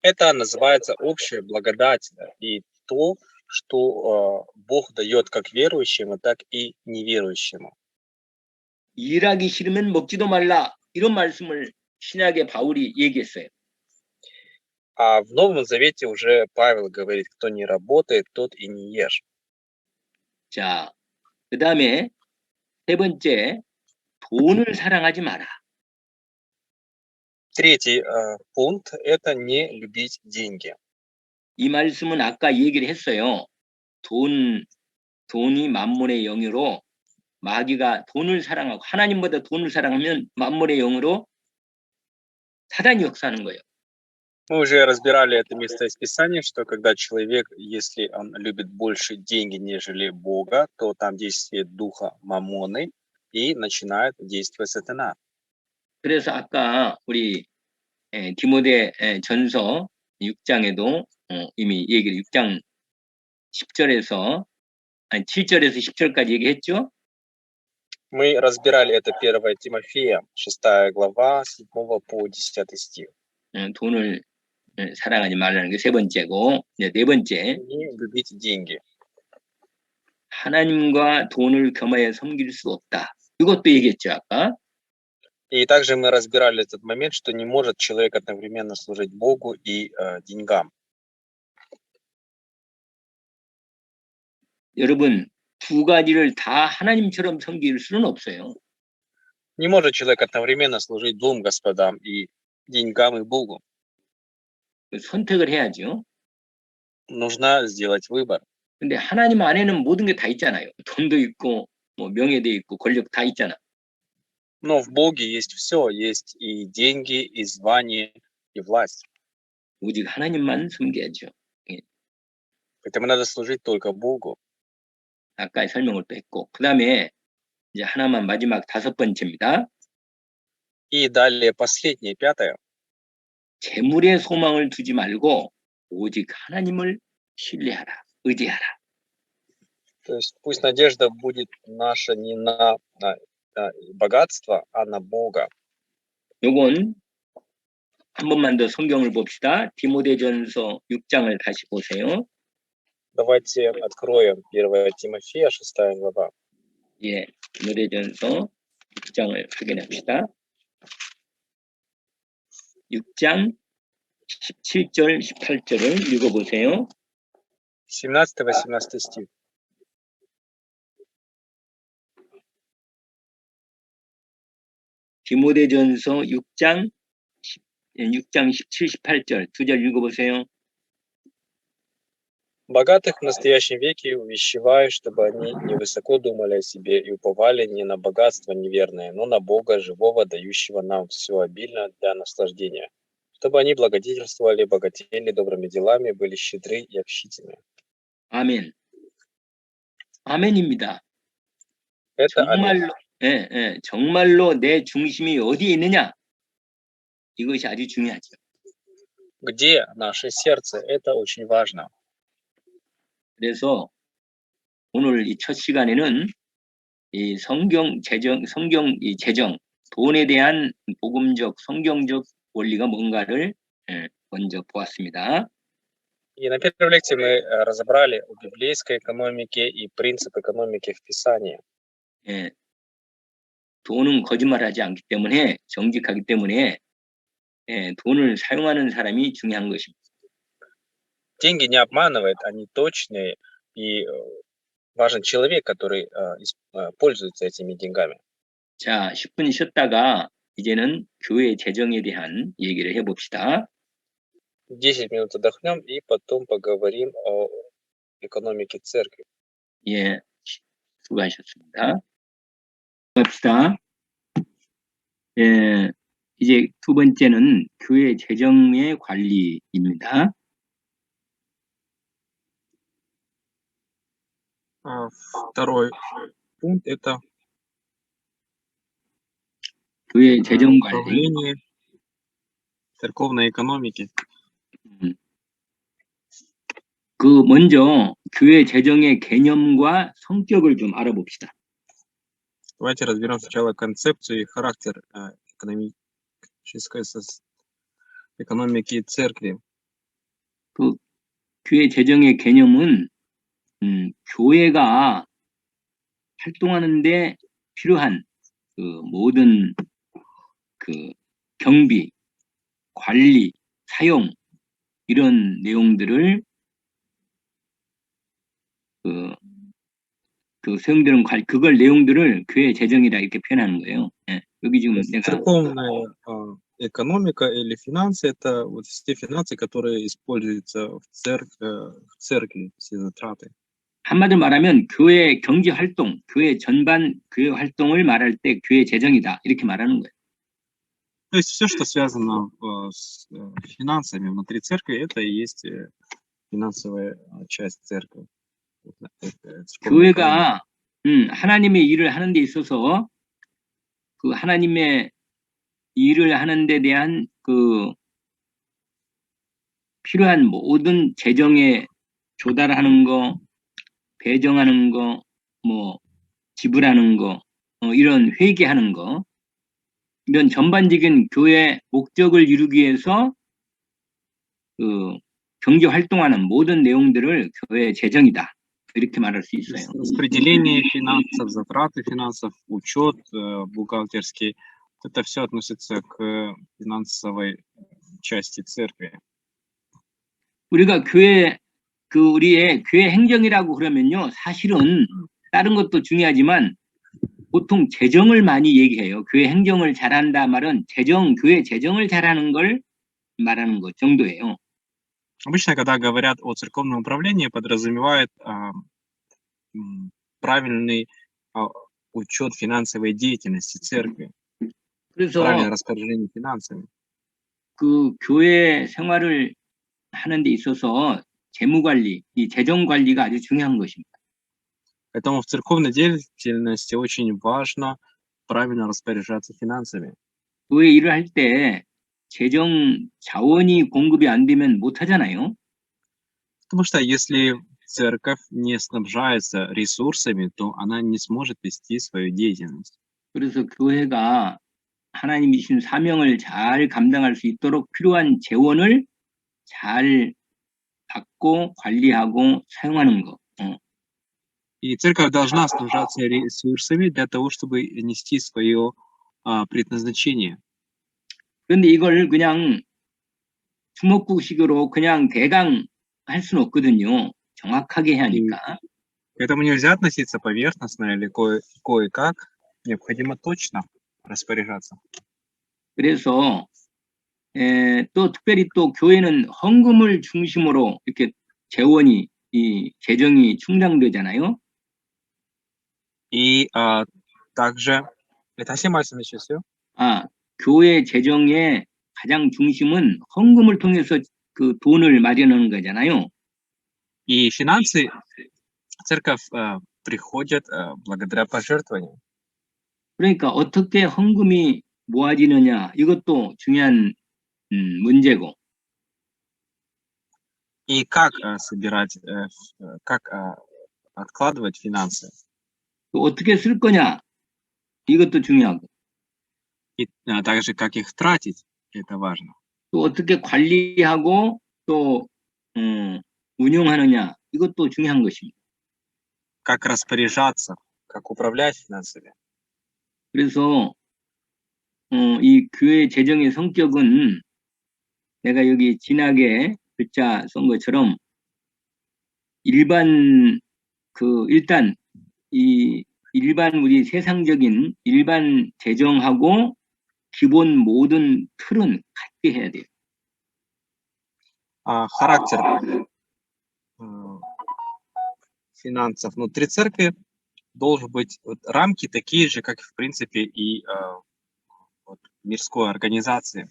Это называется общая благодать и то, что Бог дает как верующему, так и неверующему. 일하기 싫으면 먹지도 말라 이런 말씀을 신약의 바울이 얘기했어요. А в Новом Завете уже Павел говорит, кто не работает, тот и не ешь. 자, 그 다음에 세 번째, 돈을 사랑하지 마라. Третий пункт – это не любить деньги. 이 말씀은 아까 얘기를 했어요. 돈이 만물의 영으로 마귀가 돈을 사랑하고 하나님보다 돈을 사랑하면 만물의 영으로 사단이 역사하는 거예요. Мы уже разбирали это место из Писания, что когда человек, если он любит больше деньги, нежели Бога, то там действует духа мамоны и начинает действовать сатана. 그래서 아까 우리 디모데 전서 6장에도 이미 얘기를 6장 10절에서 아니 7절에서 10절까지 얘기했죠. Мы разбирали это 1 Тимофея, 6 глава, 7 по 10 стих. 돈을 사랑하지 말라는 게 세 번째고, 이제 네 번째. Не любить деньги. 하나님과 돈을 겸하여 섬길 수 없다. 이것도 얘기했죠, 아까. И также мы разбирали этот момент, что не может человек одновременно служить Богу и деньгам. 여러분, 두 가지를 다 하나님처럼 섬길 수는 없어요. Не может человек одновременно служить двум господам, и деньгам, и Богу. 선택을 해야죠. Нужно сделать выбор. 근데 하나님 안에는 모든 게 다 있잖아요. 돈도 있고, 뭐 명예도 있고, 권력 다 있잖아. Но в Боге есть все. Есть и деньги, и звание, и власть. 오직 하나님만 섬겨야죠. Поэтому надо служить только Богу. 아까 설명을 또 했고, 그 다음에 이제 하나만 마지막 5번째입니다. И далее последнее, пятое. 재물에 소망을 두지 말고 오직 하나님을 신뢰하라, 의지하라. То есть пусть надежда будет наша не на богатство, а на Бога. 요건 한 번만 더 성경을 봅시다. 디모데전서 6장을 다시 보세요. Давайте откроем 1 Тимофея, 6 глава. 예, 디모데전서 6장을 확인합시다. 6장 17절, 18절을 읽어보세요. 17-18 стих. 디모데전서 6장 17, 18절 두 절 읽어보세요. Богатых в настоящем веке увещеваю, чтобы они не высоко думали о себе и уповали не на богатство неверное, но на Бога живого, дающего нам все обильно для наслаждения, чтобы они благодетельствовали, богатели добрыми делами, были щедры и общительны. 아멘. 아멘입니다. Это аминь. 정말로, 정말로 내 중심이 어디에 있느냐? 이것이 아주 중요하죠. Где наше сердце? Это очень важно. 그래서 오늘 이 첫 시간에는 이 성경 재정, 돈에 대한 복음적, 성경적 원리가 뭔가를 먼저 보았습니다. И на первой лекции мы разобрали о библейской экономике и принцип экономики в Писании. 예, 돈은 거짓말하지 않기 때문에 정직하기 때문에 돈을 사용하는 사람이 중요한 것입니다. Деньги не обманывают, они точные, и важен человек, который пользуется этими деньгами. 자, 10분 쉬었다가 이제는 교회 재정에 대한 얘기를 해봅시다. 10 минут отдохнем и потом поговорим о экономике церкви. 예, 수고하셨습니다. 합시다. 예, 이제 두 번째는 교회 재정의 관리입니다. Второй пункт – это 교회 재정 관리. управление церковной экономики. 그 먼저 교회 재정의 개념과 성격을 좀 알아봅시다. Давайте разберем сначала концепцию и характер экономики церкви. 그 교회 재정의 개념은 교회가 활동하는데 필요한 그 모든 그 경비, 관리, 사용 이런 내용들을 그 사용되는 그걸 내용들을 교회 재정이라 이렇게 표현하는 거예요. 예, 여기 지금 내가 Церковная экономика или финансы – это вот все финансы, которые используются в церкви, все затраты. 한마디로 말하면 교회 경제 활동, 교회 전반 교회 활동을 말할 때 교회 재정이다 이렇게 말하는 거예요. То есть все, что связано с финансами внутри церкви, это и есть финансовая часть церкви. 교회가 하나님의 일을 하는 데 있어서 그 하나님의 일을 하는 데 대한 그 필요한 모든 재정에 조달하는 거, 배정하는 거, 뭐 지불하는 거, 이런 회계하는 거, 이런 전반적인 교회 목적을 이루기 위해서 그 경제 활동하는 모든 내용들을 교회 재정이다 이렇게 말할 수 있어요. Распределение финансов, затраты финансов, учет бухгалтерский, это все относится к финансовой части церкви. 우리가 우리의 교회 행정이라고 그러면요, 사실은 다른 것도 중요하지만 보통 재정을 많이 얘기해요. 교회 행정을 잘한다 말은 교회 재정을 잘하는 걸 말하는 것 정도예요. Обычно, когда говорят о церковном управлении, подразумевает правильный учет финансовой деятельности церкви, 그래서 правильное распоряжение финансами. 그 교회 생활을 하는 데 있어서 재무 관리, 이 재정 관리가 아주 중요한 것입니다. Поэтому в церковной деятельности очень важно правильно распоряжаться финансами. 교회 일을 할 때 재정 자원이 공급이 안 되면 못 하잖아요. Потому что если церковь не снабжается ресурсами, то она не сможет вести свою деятельность. 그래서 교회가 하나님이 주신 사명을 잘 감당할 수 있도록 필요한 재원을 잘 받고 관리하고 사용하는 거. И церковь должна снабжаться ресурсами для того, чтобы нести свое предназначение. 그런데 이걸 그냥 주먹구식으로 그냥 대강 할 수는 없거든요. 정확하게 해야 하니까. К этому нельзя относиться поверхностно или кое-как. Необходимо точно распоряжаться. 그래서 또 특별히 또 교회는 헌금을 중심으로 이렇게 이 재정이 충당되잖아요. И также 다시 말씀해 주세요. 교회 재정의 가장 중심은 헌금을 통해서 그 돈을 마련하는 거잖아요. И финансы церковь приходят благодаря пожертвованию. 그러니까 어떻게 헌금이 모아지느냐 이것도 중요한 문제고. И как собирать, как откладывать финансы. 또 어떻게 쓸 거냐 이것도 중요하고. И также как их тратить, это важно. 또 어떻게 관리하고 또 운용하느냐 이것도 중요한 것입니다. Как распоряжаться, как управлять финансами. 그래서 이 교회 재정의 성격은 내가 여기 진하게 글자 쓴 것처럼 일단 이 일반 우리 세상적인 일반 재정하고 기본 모든 틀은 같게 해야 돼요. Характер финансов внутри церкви должен быть рамки такие же, как в принципе и мирской организации.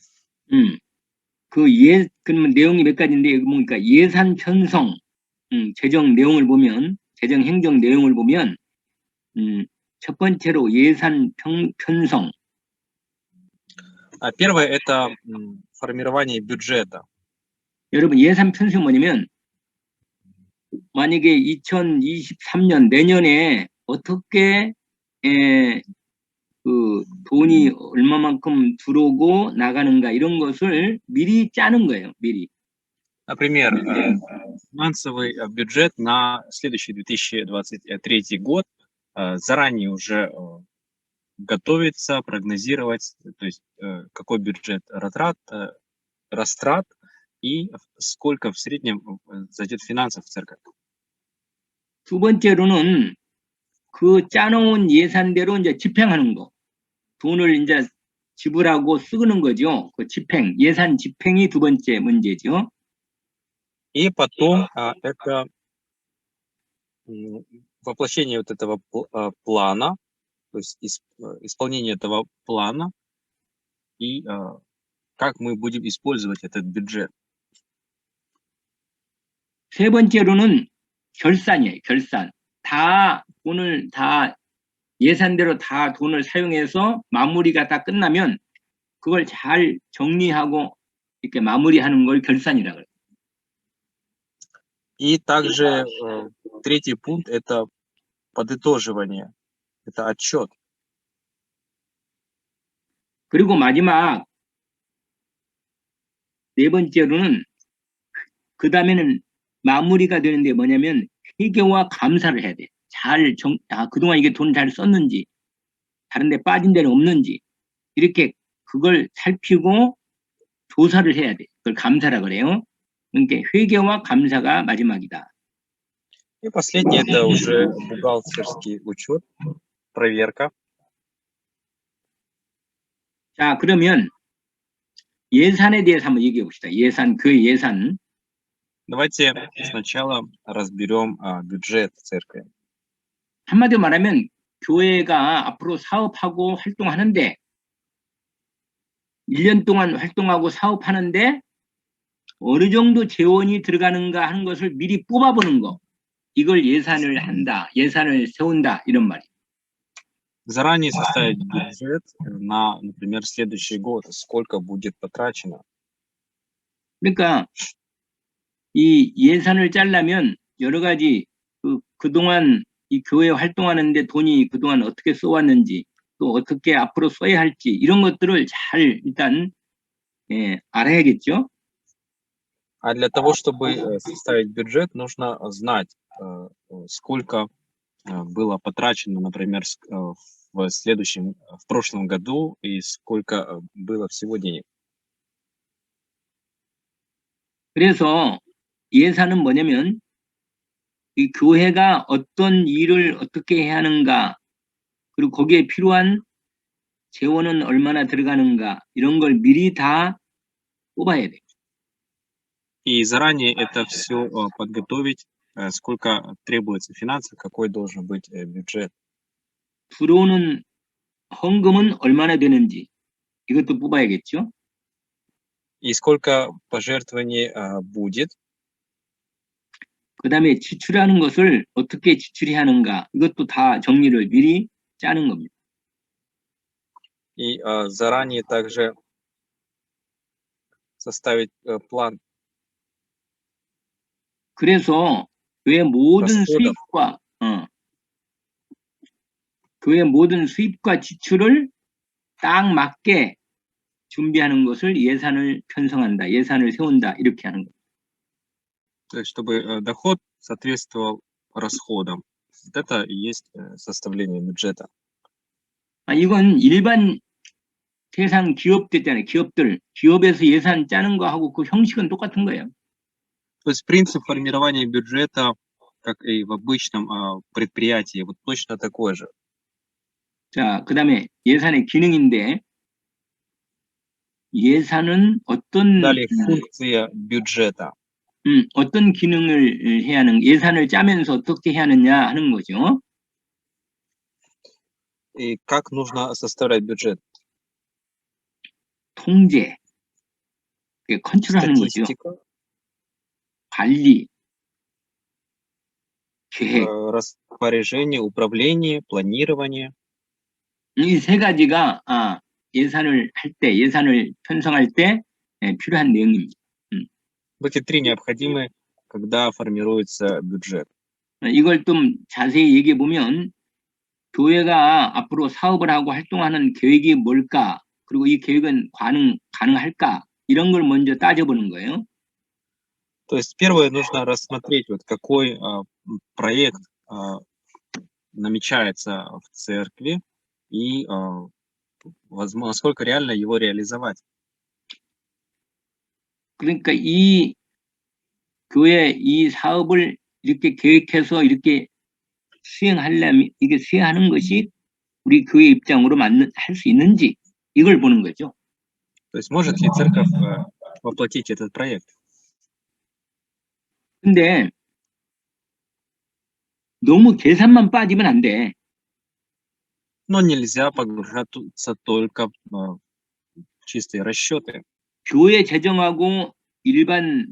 그러면 내용이 몇 가지인데 여기 보니까 예산 편성, 재정 내용을 보면 재정 행정 내용을 보면 첫 번째로 예산 편성. Первое это формирование бюджета. 여러분 예산 편성이 뭐냐면 만약에 2023년 내년에 어떻게 그 돈이 얼마만큼 들어오고 나가는가 이런 것을 미리 짜는 거예요. 미리. Например, финансовый бюджет на следующий 2023 год заранее уже готовится, прогнозировать, то есть какой бюджет растрат и сколько в среднем зайдет финансов в церковь. 두 번째로는 그 짜놓은 예산대로 이제 집행하는 거. 돈을 이제 지불하고 쓰는 거죠. 그 예산 집행이 두 번째 문제죠. И потом это воплощение вот этого плана, то есть исполнение этого плана и как мы будем использовать этот бюджет. 세 번째로는 결산이에요. 결산. 돈을 예산대로 다 돈을 사용해서 마무리가 다 끝나면 그걸 잘 정리하고 이렇게 마무리하는 걸 결산이라고 해요. И также третий пункт это подытоживание, это отчет. 그리고 마지막 네 번째로는 그 다음에는 마무리가 되는데 뭐냐면 회계와 감사를 해야 돼. 그동안 이게 돈 잘 썼는지, 다른 데 빠진 데는 없는지, 이렇게 그걸 살피고 조사를 해야 돼. 그걸 감사라 그래요. 그러니까 회계와 감사가 마지막이다. И последний это уже бухгалтерский учет, проверка. 자, 그러면 예산에 대해서 한번 얘기해 봅시다. 예산, 그 예산. Давайте сначала разберем бюджет церкви. 한마디로 말하면 교회가 앞으로 사업하고 활동하는데 1년 동안 활동하고 사업하는데 어느 정도 재원이 들어가는가 하는 것을 미리 뽑아보는 거. 이걸 예산을 한다, 예산을 세운다 이런 말이에요. Заранее составить бюджет на, например, следующий год, сколько будет потрачено. 그러니까 이 예산을 짜려면 여러 가지 그동안 이 교회 활동하는데 돈이 그동안 어떻게 써왔는지 또 어떻게 앞으로 써야 할지 이런 것들을 잘 일단 알아야겠죠. А для того, чтобы составить бюджет, нужно знать, сколько было потрачено, например, в прошлом году и сколько было всего денег. 그래서 예산은 뭐냐면 이 교회가 어떤 일을 어떻게 해야 하는가 그리고 거기에 필요한 재원은 얼마나 들어가는가 이런 걸 미리 다 뽑아야 돼. И заранее это все подготовить, сколько требуется финансов, какой должен быть бюджет. 들어오는 헌금은 얼마나 되는지 이것도 뽑아야겠죠. И сколько пожертвований будет. 그 다음에 지출하는 것을 어떻게 지출해야 하는가 이것도 다 정리를 미리 짜는 겁니다. И заранее также составить план 그래서 교회 모든 расходов. 수입과 지출을 딱 맞게 준비하는 것을 예산을 편성한다, 예산을 세운다 이렇게 하는 거예요. То есть, чтобы доход соответствовал расходам. Вот это и есть составление бюджета. 이건 일반 세상 기업들 있잖아요. 기업에서 예산 짜는 거하고 그 형식은 똑같은 거예요. То есть принцип формирования бюджета, как и в обычном предприятии, вот точно такой же. 자, 그 다음에 예산의 기능인데 예산은 Далее функция бюджета. 어떤 기능을 해야 하는 예산을 짜면서 어떻게 해야 하느냐 하는 거죠. И как нужно составлять бюджет? 통제, 컨트롤하는 거죠. Статистика, 관리, 계획. распоряжение, управление, планирование. 이 세 가지가 예산을 편성할 때 필요한 내용입니다. Эти три необходимы, когда формируется бюджет. 이걸 좀 자세히 얘기해 보면 교회가 앞으로 사업을 하고 활동하는 계획이 뭘까? 그리고 이 계획은 가능할까? 이런 걸 먼저 따져보는 거예요. То есть первое нужно рассмотреть, вот какой проект намечается в церкви и возможно, насколько реально его реализовать. 그러니까 이 교회 이 사업을 이렇게 계획해서 이렇게 수행하려면 이게 수행하는 것이 우리 교회 입장으로 할 수 있는지 이걸 보는 거죠. То есть может ли церковь воплотить этот проект? 근데 너무 계산만 빠지면 안 돼. Но нельзя погружаться только в чистые расчеты. 교회 재정하고 일반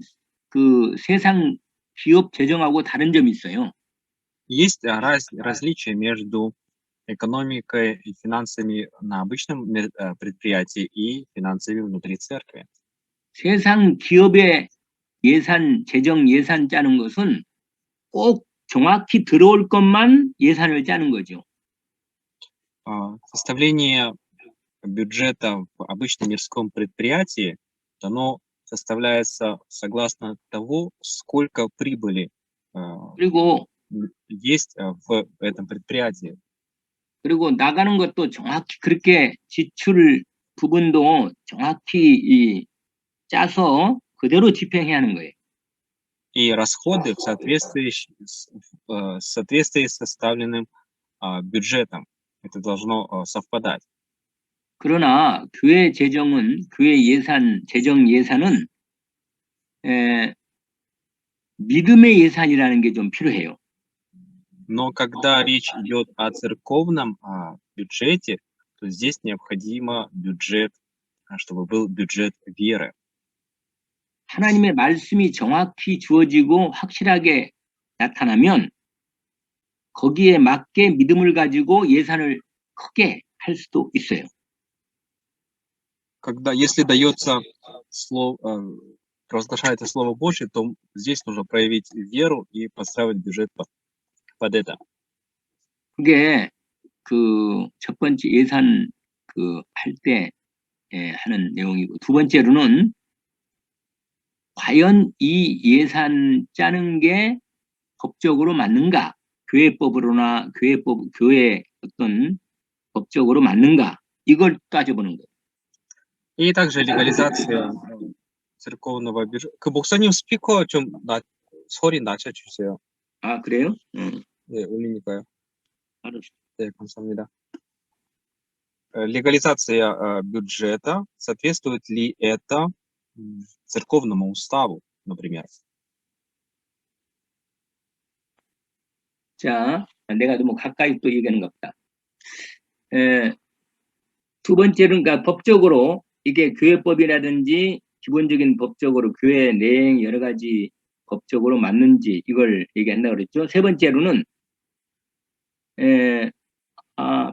그 세상 기업 재정하고 다른 점이 있어요. Есть различия между экономикой и финансами на обычном предприятии и финансами внутри церкви. 세상 기업의 예산 짜는 것은 꼭 정확히 들어올 것만 예산을 짜는 거죠. Составление бюджета в обычном мирском предприятии, оно составляется согласно того, сколько прибыли 그리고 есть в этом предприятии. 나가는 것도 정확히 그렇게 지출 부분도 정확히 짜서 그대로 집행해야 하는 거예요. И расходы в соответствии с составленным бюджетом. Это должно совпадать. 그러나 교회 재정 예산은 믿음의 예산이라는 게 좀 필요해요. Но когда речь идет о церковном бюджете, то здесь необходимо бюджет, чтобы был бюджет веры. 하나님의 말씀이 정확히 주어지고 확실하게 나타나면 거기에 맞게 믿음을 가지고 예산을 크게 할 수도 있어요. Если дается слово, провозглашается Слово Божье, то здесь нужно проявить веру и подстраивать бюджет под это. 그게 그 첫 번째 예산 할 때 하는 내용이고, 두 번째로는 과연 이 예산 짜는 게 법적으로 맞는가? 교회법으로나 교회 어떤 법적으로 맞는가? 이걸 따져보는 거예요. И также легализация церковного бюджета. 그 목사님 스피커 좀 소리 낮춰주세요. 아, 그래요? 네, 올리니까요. 알았어. 네, 감사합니다. Легализация бюджета, соответствует ли это церковному уставу, например? 자, 내가 너무 가까이 또 얘기하는 것 같다. 두 번째는 그러니까 법적으로 이게 교회법이라든지 기본적인 법적으로 교회 내행 여러 가지 법적으로 맞는지 이걸 얘기한다고 그랬죠. 세 번째로는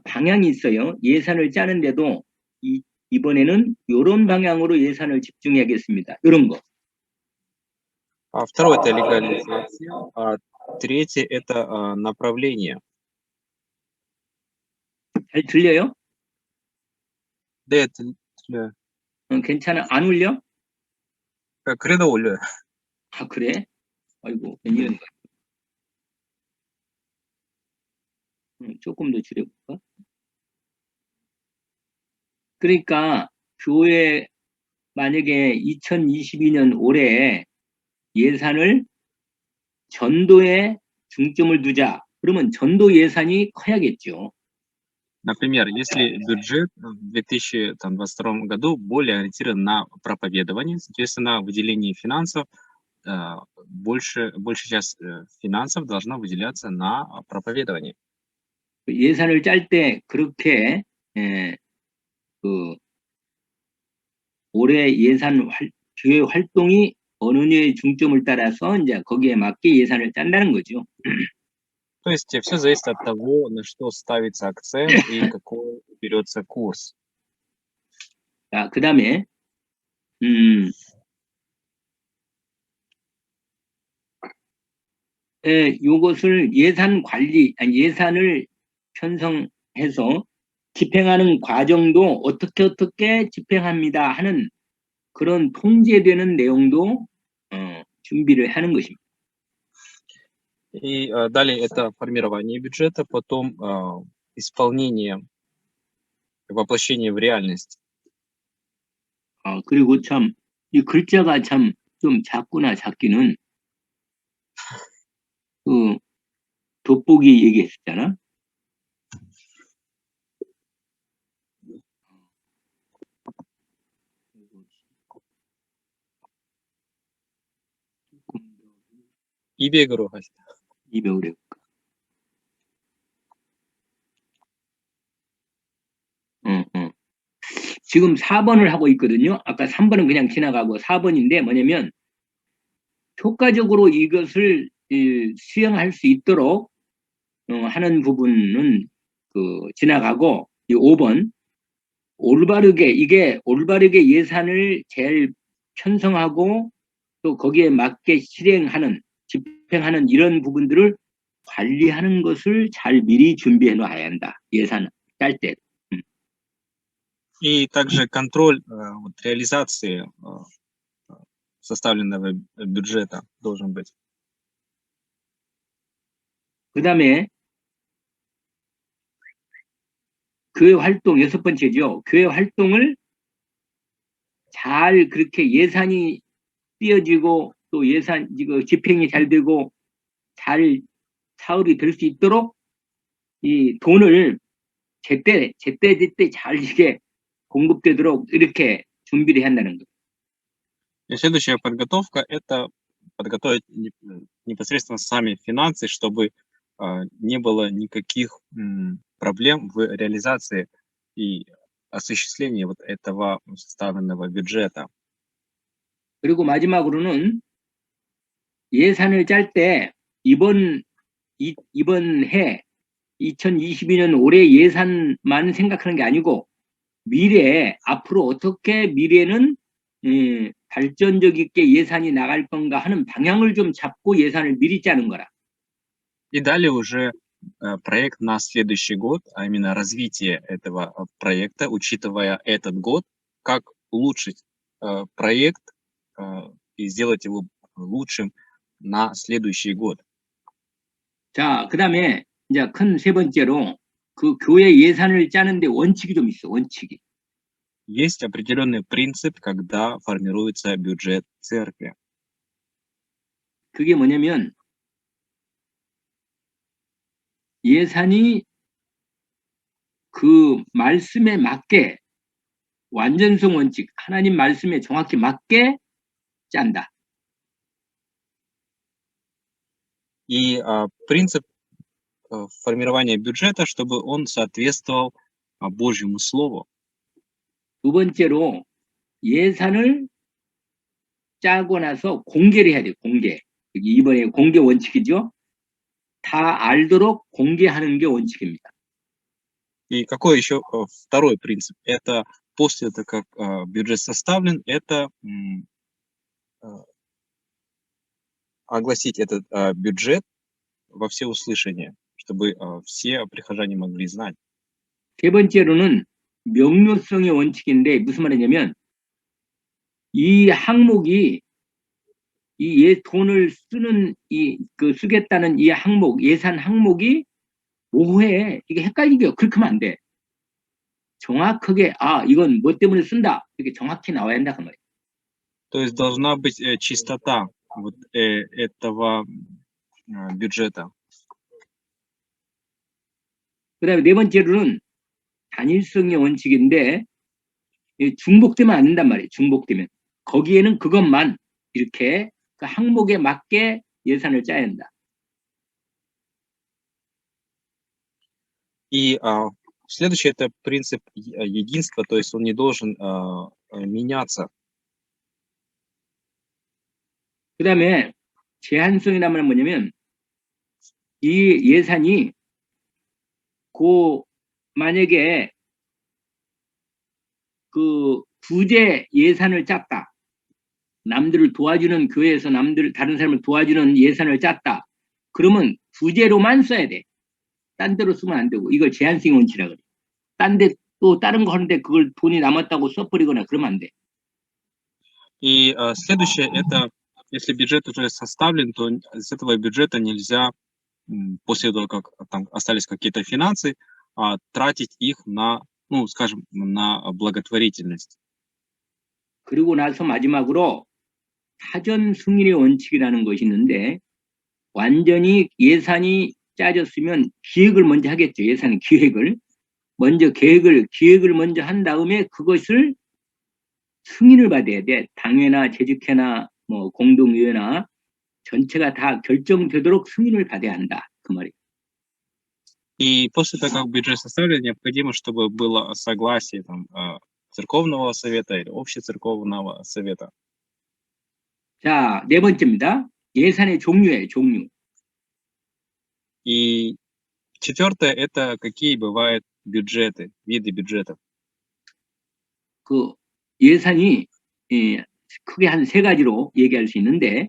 방향이 있어요. 예산을 짜는데도 이번에는 이런 방향으로 예산을 집중해야겠습니다. 이런 거. Второе – это легализация, а третье – это направление. 잘 들려요? 네, 괜찮아? 안 울려? 그래도 올려요. 아, 그래? 아이고, 웬일인가. 조금 더 줄여볼까? 그러니까 교회 만약에 2022년 올해 예산을 전도에 중점을 두자. 그러면 전도 예산이 커야겠죠. Например, если бюджет в 2022 году более ориентирован на проповедование, соответственно, выделение финансов, большая часть финансов должна выделяться на проповедование. 예산을 짤 때 그렇게 올해 교회 활동이 어느 류의 중점을 따라서 이제 거기에 맞게 예산을 짠다는 거죠. То есть все зависит от того, на что ставится акцент и какой берется курс. 자, 그다음에 요것을 예산을 편성해서 집행하는 과정도 어떻게 집행합니다 하는 그런 통제되는 내용도 준비를 하는 것입니다. И далее это формирование бюджета, потом исполнение, воплощение в реальность. 그리고 참 이 글자가 참 좀 작구나 작기는 돋보기 얘기했잖아. 조금 더 200으로 하시다. 200으로 해볼까? 지금 4번을 하고 있거든요. 아까 3번은 그냥 지나가고 4번인데 뭐냐면 효과적으로 이것을 수행할 수 있도록 하는 부분은 지나가고 이 5번 올바르게 예산을 제일 편성하고 또 거기에 맞게 집행하는 이런 부분들을 관리하는 것을 잘 미리 준비해 놔야 한다. 예산 짤 때. И также контроль реализации составленного бюджета должен быть. 그 다음에 교회 활동, 여섯 번째죠. 교회 활동을 잘 그렇게 예산이 띄어지고 또 예산, 이거 집행이 잘 되고 잘 사업이 될 수 있도록 이 돈을 제때 잘 이게 공급되도록 이렇게 준비를 한다는 거. И следующая подготовка — это подготовить непосредственно сами финансы, чтобы не было никаких проблем в реализации и осуществлении вот этого составленного бюджета. 그리고 마지막으로는 예산을 짤 때 이번 해 2022년 올해 예산만 생각하는 게 아니고 미래에 앞으로 어떻게 미래는 발전적 있게 예산이 나갈 건가 하는 방향을 좀 잡고 예산을 미리 짜는 거라. И далее уже проект на следующий год, а именно развитие этого проекта, учитывая этот год, как улучшить проект и сделать его лучшим на следующий год. 자, 그다음에 이제 큰 세 번째로 그 교회 예산을 짜는데 원칙이 좀 있어. 원칙이. Есть определенный принцип, когда формируется бюджет церкви. 그게 뭐냐면 예산이 그 말씀에 맞게 완전성 원칙, 하나님 말씀에 정확히 맞게 짠다. И принцип формирования бюджета, чтобы он соответствовал Божьему Слову. 두 번째로 예산을 짜고 나서 공개를 해야 돼. 공개. 여기 이번에 공개 원칙이죠. 다 알도록 공개하는 게 원칙입니다. И какой еще второй принцип? Это после того, как бюджет составлен, это огласить этот бюджет во всеуслышание, чтобы все прихожане могли знать. 세 번째로는 명료성의 원칙인데 무슨 말이냐면 이 항목이 이 돈을 쓰는 쓰겠다는 이 항목, 예산 항목이 모호해. 이게 헷갈리게 그렇게 하면 안 돼. 정확하게 이건 뭐 때문에 쓴다. 이렇게 정확히 나와야 한다 그 말이야. То есть должна быть чистота вот этого бюджета. 그다음에 네 번째로는 단일성의 원칙인데 중복되면 안 된단 말이에요. 중복되면 거기에는 그것만 이렇게 그 항목에 맞게 예산을 짜야 한다. И следующий — это принцип единства, то есть он не должен меняться. 그다음에 제한성이란 말은 뭐냐면 이 예산이 만약에 그 부재 예산을 짰다. 남들을 도와주는 교회에서 다른 사람을 도와주는 예산을 짰다. 그러면 부재로만 써야 돼. 딴 데로 쓰면 안 되고 이걸 제한성 원칙이라 그래. 딴 데 또 다른 거 하는데 그걸 돈이 남았다고 써버리거나 그러면 안 돼. И следующее — это если бюджет уже составлен, то из этого бюджета нельзя после того, как там остались какие-то финансы, тратить их на, ну, скажем, на благотворительность. 그리고 나서 마지막으로 사전 승인의 원칙이라는 것이 있는데 완전히 예산이 짜졌으면 기획을 먼저 하겠죠. 예산 기획을 먼저 기획을 먼저 한 다음에 그것을 승인을 받아야 돼. 당회나 재직회나 뭐 공동위회나 전체가 다 결정되도록 승인을 받아야 한다. 그 말이에요. И после того, как бюджет составлен, необходимо, чтобы было согласие там, церковного совета или общецерковного совета. 자, 네 번째입니다. 예산의 종류예요. 종류. И четвертое — это какие бывают бюджеты, виды бюджетов. 그 예산이 크게 한 세 가지로 얘기할 수 있는데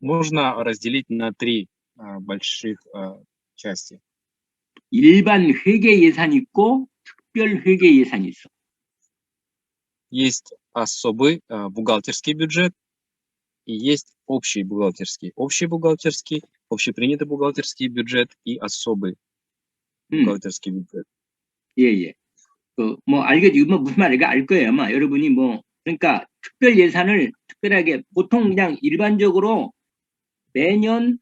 Можно разделить на три больших части. 일반 회계 예산이 있고 특별 회계 예산이 있어. Есть особый бухгалтерский бюджет И есть общий бухгалтерский, общепринятый бухгалтерский бюджет и особый 음, бухгалтерский бюджет. 예, 예. 뭐 알겠지. 뭐 무슨 말인가 알 거예요. 아마 여러분이 뭐 그러니까 특별 예산을 특별하게 보통 그냥 일반적으로 매년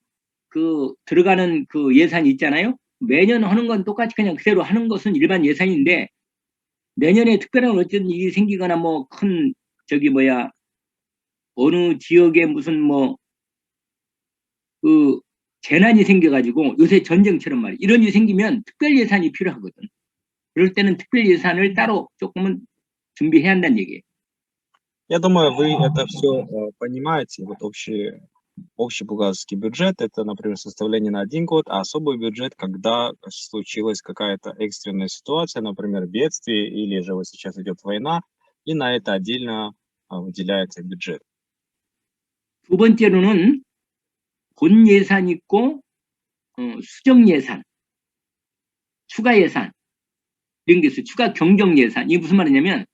그 들어가는 그 예산이 있잖아요. 매년 하는 건 똑같이 그냥 그대로 하는 것은 일반 예산인데 내년에 특별한 어쩐 일이 생기거나 뭐 큰 저기 뭐야 어느 지역에 무슨 뭐 그 재난이 생겨가지고 요새 전쟁처럼 말이야. 이런 일이 생기면 특별 예산이 필요하거든. 그럴 때는 특별 예산을 따로 조금은 준비해야 한다는 얘기예요. Я думаю, вы это все понимаете. Вот общий бухгалтерский бюджет — это, например, составление на 1 год, а особый бюджет, когда случилась какая-то экстренная ситуация, например, бедствие, или же вот сейчас идет война, и на это отдельно выделяется бюджет. 두 번째로는 본 예산 있고 수정 예산, 추가 예산 이런 게 있어요. 추가 경정 예산. 이게 무슨 말이냐면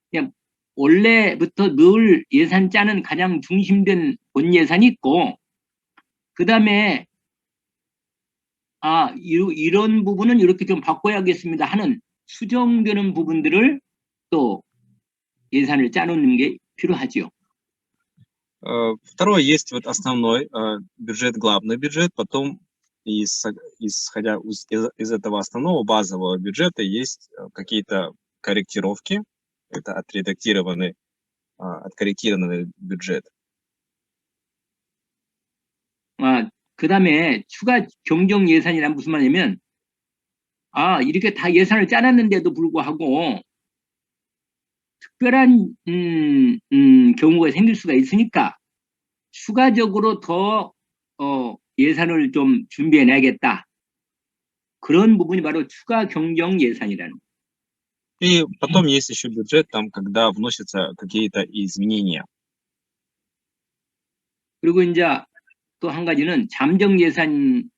그냥 원래부터 늘 예산 짜는 가장 중심된 본 예산이 있고 그 다음에 이런 부분은 이렇게 좀 바꿔야겠습니다 하는 수정되는 부분들을 또 예산을 짜놓는 게 필요하죠. Второе, есть вот основной бюджет, главный бюджет, потом исходя из этого основного базового бюджета есть какие-то корректировки, это откорректированный бюджет. 그 다음에 추가 경정 예산이란 무슨 말이냐면 이렇게 다 예산을 짜놨는데도 불구하고 특별한 경우가 생길 수가 있으니까 추가적으로 더 예산을 좀 준비해 놔야겠다. 그런 부분이 바로 추가 경정 예산이라는. И потом есть еще бюджет, там, когда вносятся какие-то изменения. 그리고 이제 또 한 가지는 잠정 예산,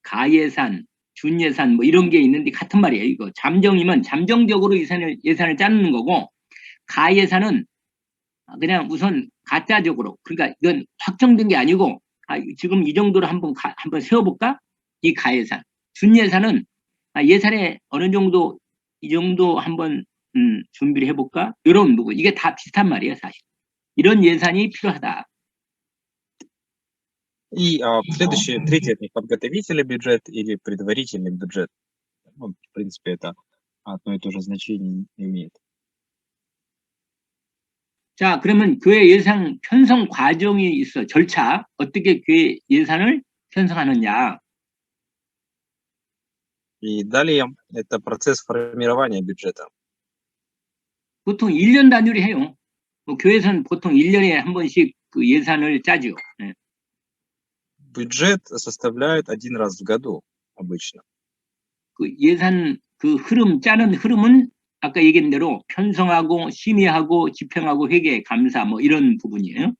가예산, 준예산 뭐 이런 게 있는데 같은 말이에요. 이거 잠정이면 잠정적으로 예산을 짜는 거고 가예산은 그냥 우선 가짜적으로, 그러니까 이건 확정된 게 아니고 지금 이 정도로 한번 세워볼까? 이 가예산. 준예산은 예산에 어느 정도 이 정도 한번 준비를 해볼까? 이런 부분. 이게 다 비슷한 말이에요, 사실. 이런 예산이 필요하다. И третье — это подготовительный бюджет или предварительный бюджет. Ну, в принципе, это одно и то же значение имеет. 자, 그러면 교회 예산 편성 과정이 있어. 절차. 어떻게 교회 예산을 편성하느냐. И далее это процесс формирования бюджета. 보통 1년 단위로 해요. 교회에서는 보통 1년에 한 번씩 그 예산을 짜죠. 네. Бюджет составляют 1 раз в году обычно. 그 예산 그 흐름 짜는 흐름은 아까 얘기한 대로 편성하고 심의하고 집행하고 회계 감사 뭐 이런 부분이에요.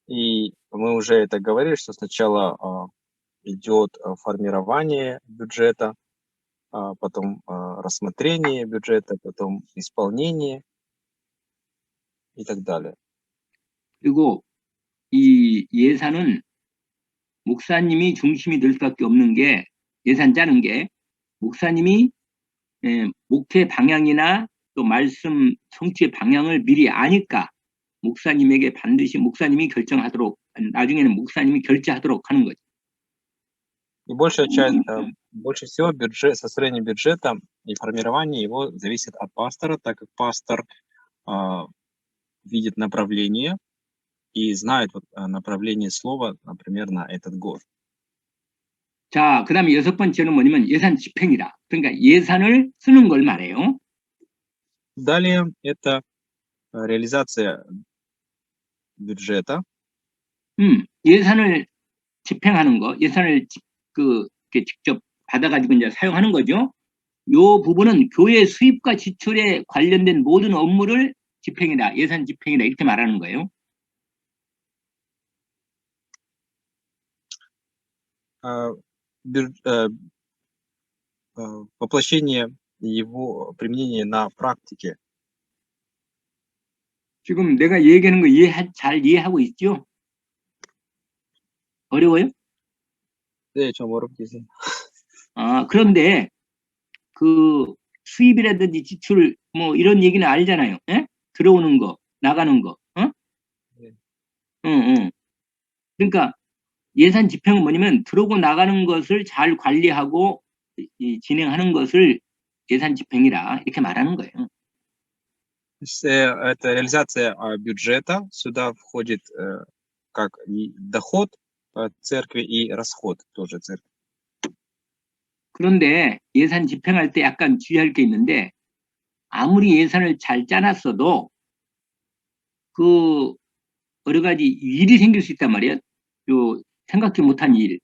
И мы уже это говорили, что сначала идет формирование бюджета, потом рассмотрение бюджета, потом исполнение и так далее. 그리고 이 예산은 목사님이 중심이 될 수밖에 없는 게 예산 짜는 게 목사님이 목회 방향이나 또 말씀 성취의 방향을 미리 아니까 목사님에게 반드시 목사님이 결정하도록 나중에는 목사님이 결제하도록 하는 거죠. И больше всего составление бюджета и формирование его зависит от пастора, так как пастор видит направление и знает направление слова, например, на этот год. 자, 그 다음에 6번째는 뭐냐면 예산 집행이다. 그러니까 예산을 쓰는 걸 말해요. Далее это реализация бюджета. 예산을 집행하는 거, 예산을 직접 받아가지고 이제 사용하는 거죠. 요 부분은 교회 수입과 지출에 관련된 모든 업무를 집행이다, 예산 집행이다 이렇게 말하는 거예요. Воплощение его применения на практике. 지금 내가 얘기하는 거 잘 이해하고 있죠? 어려워요? 네, 좀 어렵겠어요. 그런데 그 수입이라든지 지출 뭐 이런 얘기는 알잖아요. 예? 들어오는 거, 나가는 거. 네. 응, 응. 그러니까 예산 집행은 뭐냐면 들어오고 나가는 것을 잘 관리하고 진행하는 것을 예산 집행이라 이렇게 말하는 거예요. То есть, это реализация бюджета. Сюда входит как и доход церкви и расход тоже церкви. 그런데 예산 집행할 때 약간 주의할 게 있는데 아무리 예산을 잘 짜놨어도 그 여러 가지 일이 생길 수 있단 말이에요. 요 생각지 못한 일.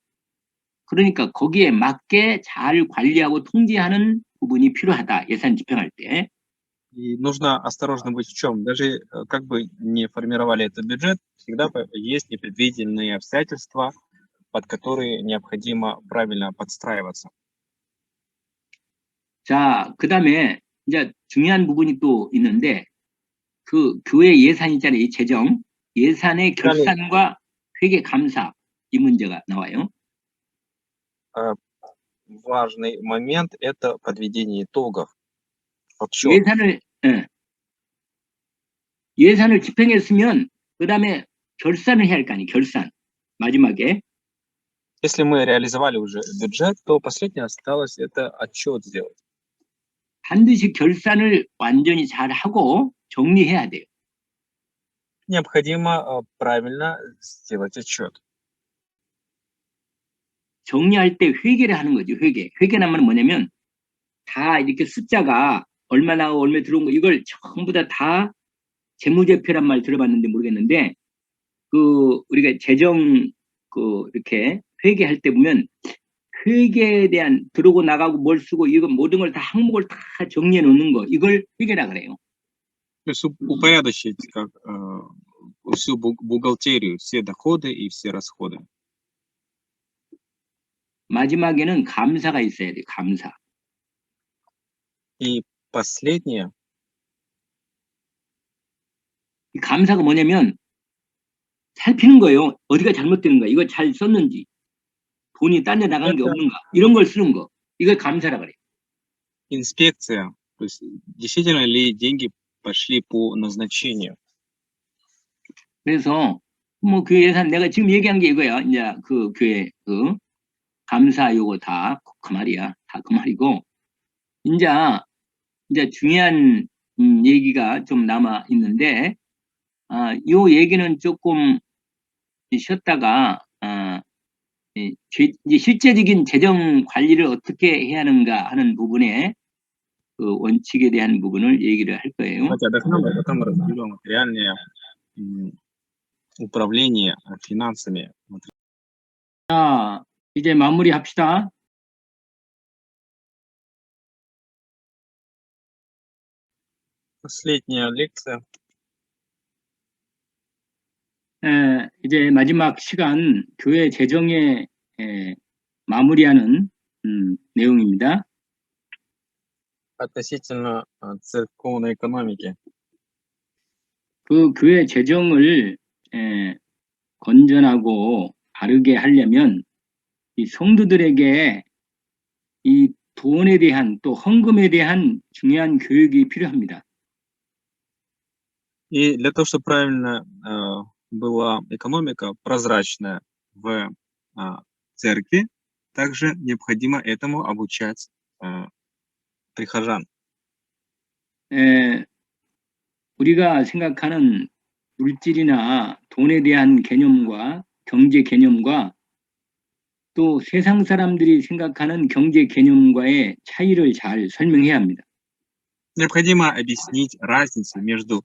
그러니까 거기에 맞게 잘 관리하고 통제하는 부분이 필요하다. 예산 집행할 때. И нужно осторожно быть в чем. Даже как бы не формировали этот бюджет, всегда есть непредвиденные обстоятельства, под которые необходимо правильно подстраиваться. 자, 그다음에 이제 중요한 부분이 또 있는데 그 교회 예산 있잖아요. 이 재정. 예산의 Далее, 결산과 회계 감사 이 문제가 나와요. э, важный момент– это подведение итогов, подсчет. 예산을 집행했으면 그다음에 결산을 해야 할 거 아니에요. 결산. 마지막에. Если мы реализовали уже бюджет, то последнее осталось это отчет сделать. 반드시 결산을 완전히 잘 하고 정리해야 돼요. Необходимо правильно сделать отчет. 정리할 때 회계를 하는 거죠. 회계라면 뭐냐면 다 이렇게 숫자가 얼마 나오고 얼마 들어온 거 이걸 전부 다 재무제표란 말 들어봤는데 모르겠는데 그 우리가 재정 이렇게 회계할 때 보면 회계에 대한 들어오고 나가고 뭘 쓰고 이거 모든 걸 다 항목을 다 정리해 놓는 거 이걸 회계라 그래요. То есть упорядочить как всю бухгалтерию, все доходы и все расходы. 마지막에는 감사가 있어야 돼요. 감사. И последнее, 이 감사가 뭐냐면 살피는 거예요. 어디가 잘못되는 거야. 이거 잘 썼는지. 돈이 딴 데 나간 게 это 없는가. 이런 걸 쓰는 거. 이걸 감사라 그래요. инспекция. То есть действительно ли деньги пошли по назначению. 그래서 뭐 교회 예산 내가 지금 얘기한 게 이거야. 이제 그 교회 감사 요거 다 그 말이야. 다 그 말이고 이제 중요한 얘기가 좀 남아 있는데 요 얘기는 조금 쉬었다가 이제 실제적인 재정 관리를 어떻게 해야 하는가 하는 부분에 그 원칙에 대한 부분을 얘기를 할 거예요. Давайте отдохнем, а потом разберем реальное управление финансами. 자, 이제 마무리합시다. Последняя лекция. 이제 마지막 시간 교회 재정에 마무리하는 내용입니다. Относительно церковной экономики. 그 교회 재정을 건전하고 바르게 하려면 이 성도들에게 이 돈에 대한 또 헌금에 대한 중요한 교육이 필요합니다. И для того, чтобы правильно была экономика прозрачная в церкви, также необходимо этому обучать прихожан. 우리가 생각하는 물질이나 돈에 대한 개념과 경제 개념과 또 세상 사람들이 생각하는 경제 개념과의 차이를 잘 설명해야 합니다. Необходимо объяснить разницу между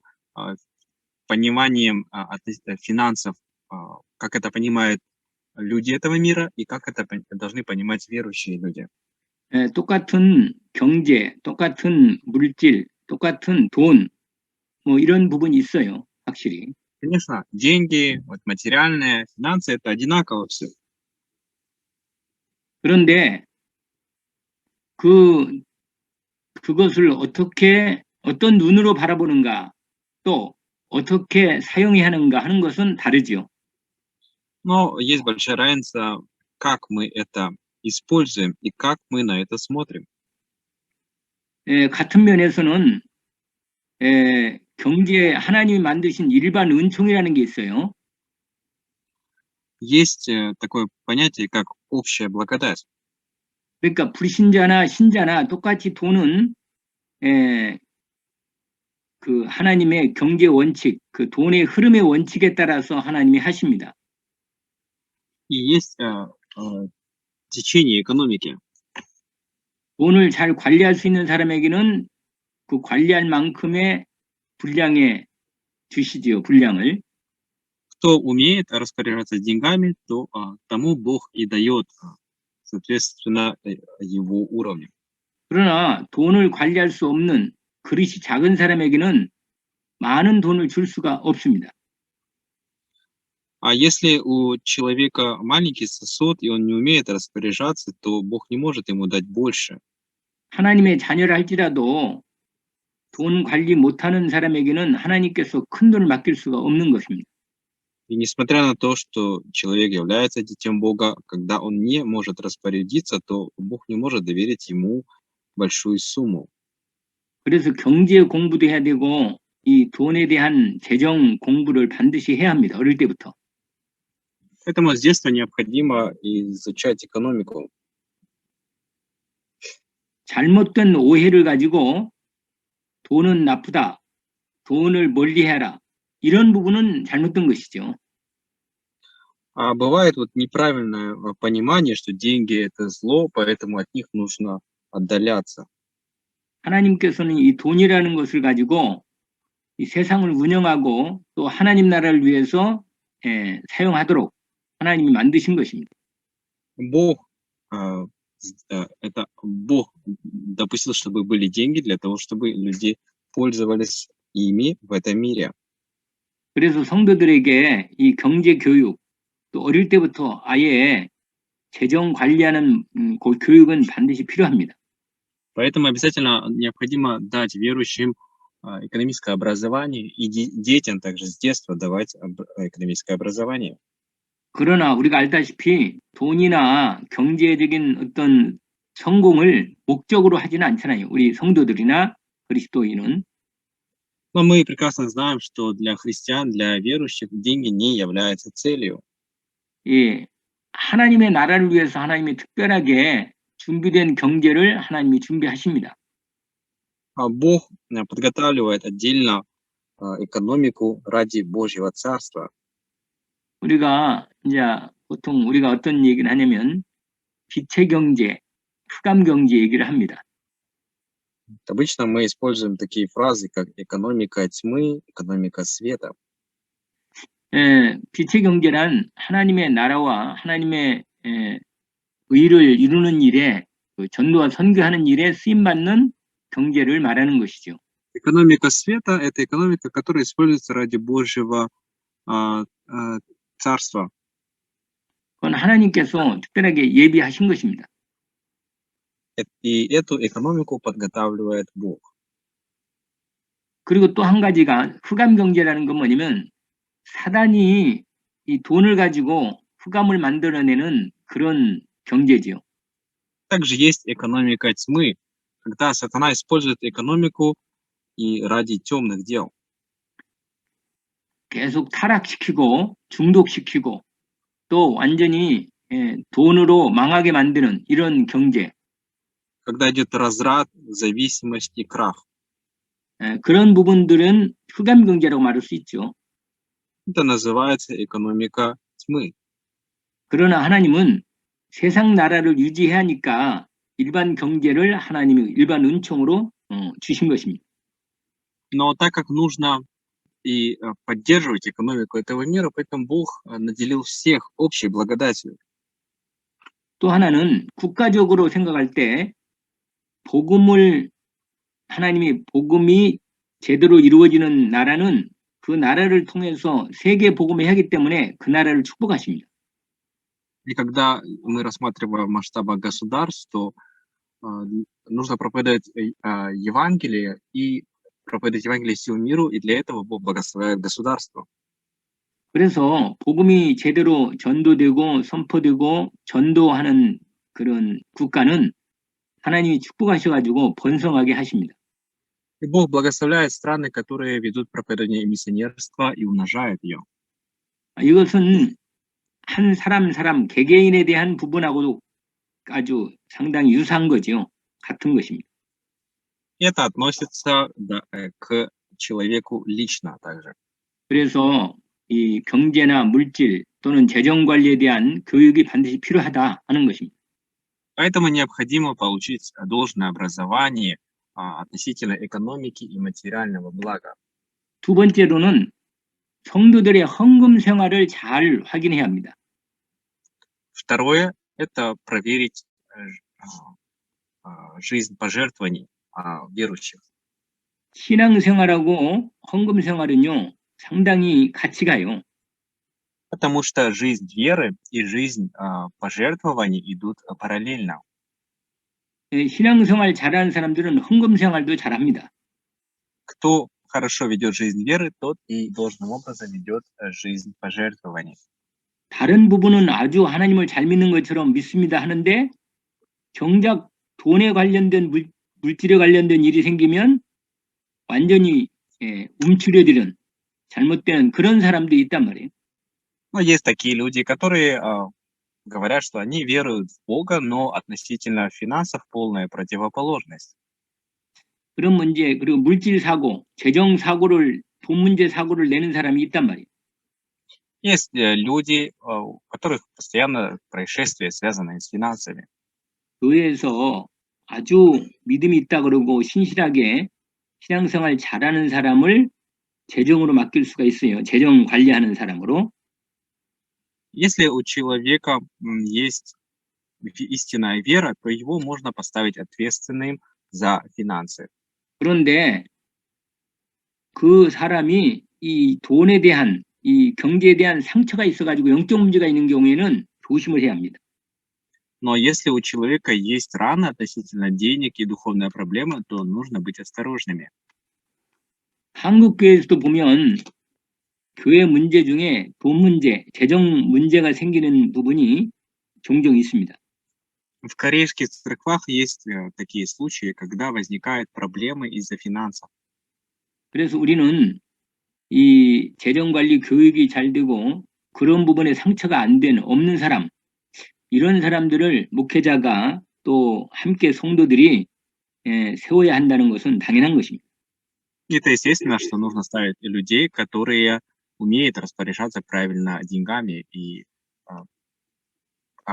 пониманием финансов, как это понимают люди этого мира и как это должны понимать верующие люди. 똑같은 경제, 똑같은 물질, 똑같은 돈, 뭐 이런 부분이 있어요, 확실히. Конечно, деньги, материальные, финансы это одинаково все. 그런데 그것을 어떤 눈으로 바라보는가, 또 어떻게 사용해야 하는가 하는 것은 다르죠. Но есть большая разница, как мы это используем и как мы на это смотрим. 같은 면에서는 경제 하나님이 만드신 일반 은총이라는 게 있어요. Есть такое понятие, как общая благодать. 그러니까 불신자나 신자나 똑같이 돈은 에, 그 하나님의 경제 원칙, 그 돈의 흐름의 원칙에 따라서 하나님이 하십니다. И есть течение экономики. 돈을 잘 관리할 수 있는 사람에게는 그 관리할 만큼의 분량에 주시지요, 분량을. Кто умеет распоряжаться деньгами, то тому Бог и дает, соответственно, его уровню. 그러나 돈을 관리할 수 없는 그릇이 작은 사람에게는 많은 돈을 줄 수가 없습니다. А если у человека маленький сосуд, и он не умеет распоряжаться, то Бог не может ему дать больше. 하나님의 자녀를 할지라도 돈 관리 못하는 사람에게는 하나님께서 큰 돈을 맡길 수가 없는 것입니다. И несмотря на то, что человек является детем Бога, когда он не может распорядиться, то Бог не может доверить ему большую сумму. 그래서 경제 공부도 해야 되고 이 돈에 대한 재정 공부를 반드시 해야 합니다. 어릴 때부터. Поэтому с детства необходимо изучать экономику. 잘못된 오해를 가지고 돈은 나쁘다, 돈을 멀리해라 이런 부분은 잘못된 것이죠. А бывает вот неправильное понимание, что деньги это зло, поэтому от них нужно отдаляться. 하나님께서는 이 돈이라는 것을 가지고 이 세상을 운영하고 또 하나님 나라를 위해서 사용하도록 하나님이 만드신 것입니다. Бог, это Бог допустил, чтобы были деньги для того, чтобы люди пользовались ими в этом мире. 그래서 성도들에게 이 경제 교육 또 어릴 때부터 아예 재정 관리하는 그 교육은 반드시 필요합니다. Поэтому обязательно необходимо дать верующим экономическое образование и детям также с детства давать экономическое образование. 그러나 우리가 알다시피 돈이나 경제적인 어떤 성공을 목적으로 하지는 않잖아요. 우리 성도들이나 그리스도인은. Но мы прекрасно знаем, что для христиан, для верующих деньги не являются целью. 예, 하나님의 나라를 위해서 하나님이 특별하게 준비된 경제를 하나님이 준비하십니다. А Бог подготавливает отдельно экономику ради Божьего Царства. 우리가 이제 보통 우리가 어떤 얘기를 하냐면 빛의 경제, 흑암 경제 얘기를 합니다. Обычно мы используем такие фразы, как экономика тьмы, экономика света. 빛의 경제란 하나님의 나라와 하나님의 의를 이루는 일에 그 전도와 선교하는 일에 쓰임 받는 경제를 말하는 것이죠. Экономика света – это экономика, которая используется ради Божьего Царства. 그건 하나님께서 특별하게 예비하신 것입니다. И эту экономику подготавливает Бог. 그리고 또 한 가지가 흑암 경제라는 건 뭐냐면 사단이 이 돈을 가지고 흑암을 만들어내는 그런 경제지요. Также есть экономика тьмы, когда сатана использует экономику и ради темных дел. 계속 타락시키고 중독시키고 또 완전히 돈으로 망하게 만드는 이런 경제. Когда идет разврат, зависимость и крах. 그런 부분들은 흑암 경제라고 말할 수 있죠. Это называется экономика тьмы. 그러나 하나님은 세상 나라를 유지해야 하니까 일반 경제를 하나님이 일반 은총으로 주신 것입니다. Но так как нужно и поддерживать экономику этого мира, поэтому Бог наделил всех общей благодатью. 또 하나는 국가적으로 생각할 때 복음을 하나님이 복음이 제대로 이루어지는 나라는 그 나라를 통해서 세계 복음을 하기 때문에 그 나라를 축복하십니다. И когда мы рассматриваем в масштабах государств, то нужно проповедовать Евангелие, и проповедовать Евангелие всему миру, и для этого Бог благословляет государство. 그래서 복음이 제대로 전도되고 선포되고 전도하는 그런 국가는 하나님이 축복하셔가지고 번성하게 하십니다. И Бог благословляет страны, которые ведут проповедование миссионерства и умножает ее. 이것은 한 사람 개개인에 대한 부분하고도 아주 상당히 유사한 거죠. 같은 것입니다. И это относится к человеку лично также. 그래서 이 경제나 물질 또는 재정 관리에 대한 교육이 반드시 필요하다 하는 것입니다. Поэтому необходимо получить должное образование относительно экономики и материального блага. 두 번째로는 성도들의 헌금 생활을 잘 확인해야 합니다. Второе – это проверить жизнь пожертвований верующих. 신앙생활하고 헌금 생활은요, 상당히 같이 가요. Потому что жизнь веры и жизнь пожертвований идут параллельно. 신앙생활 잘하는 사람들은 헌금 생활도 잘합니다. Кто хорошо ведет жизнь веры, тот и должным образом ведет жизнь пожертвований. 다른 부분은 아주 하나님을 잘 믿는 것처럼 믿습니다 하는데 정작 돈에 관련된 물질에 관련된 일이 생기면 완전히 움츠려드는 잘못된 그런 사람도 있단 말이에요. Но есть такие люди, которые говорят, что они веруют в Бога, но относительно финансов полная противоположность. 그런 문제 그리고 물질 사고, 재정 사고를 돈 문제 사고를 내는 사람이 있단 말이에요. Есть люди, у которых постоянно происшествия, связанные с финансами. 교회에서 아주 믿음이 있다 그러고 신실하게 신앙생활 잘하는 사람을 재정으로 맡길 수가 있어요. 재정 관리하는 사람으로. Если у человека есть истинная вера, то его можно поставить ответственным за финансы. 그런데 그 사람이 이 돈에 대한 이 경제에 대한 상처가 있어가지고 영적 문제가 있는 경우에는 조심을 해야 합니다. Но если у человека есть раны относительно денег и духовная проблема, то нужно быть осторожными. 한국 교회에서도 보면 교회 문제 중에 돈 문제, 재정 문제가 생기는 부분이 종종 있습니다. В корейских церквах есть такие случаи, когда возникают проблемы из-за финансов. 그래서 우리는 이 재정 관리 교육이 잘 되고 그런 부분에 상처가 안 된 없는 사람, 이런 사람들을 목회자가 또 함께 성도들이 세워야 한다는 것은 당연한 것입니다. Это естественно, что нужно ставить людей, которые умеют распоряжаться правильно деньгами, и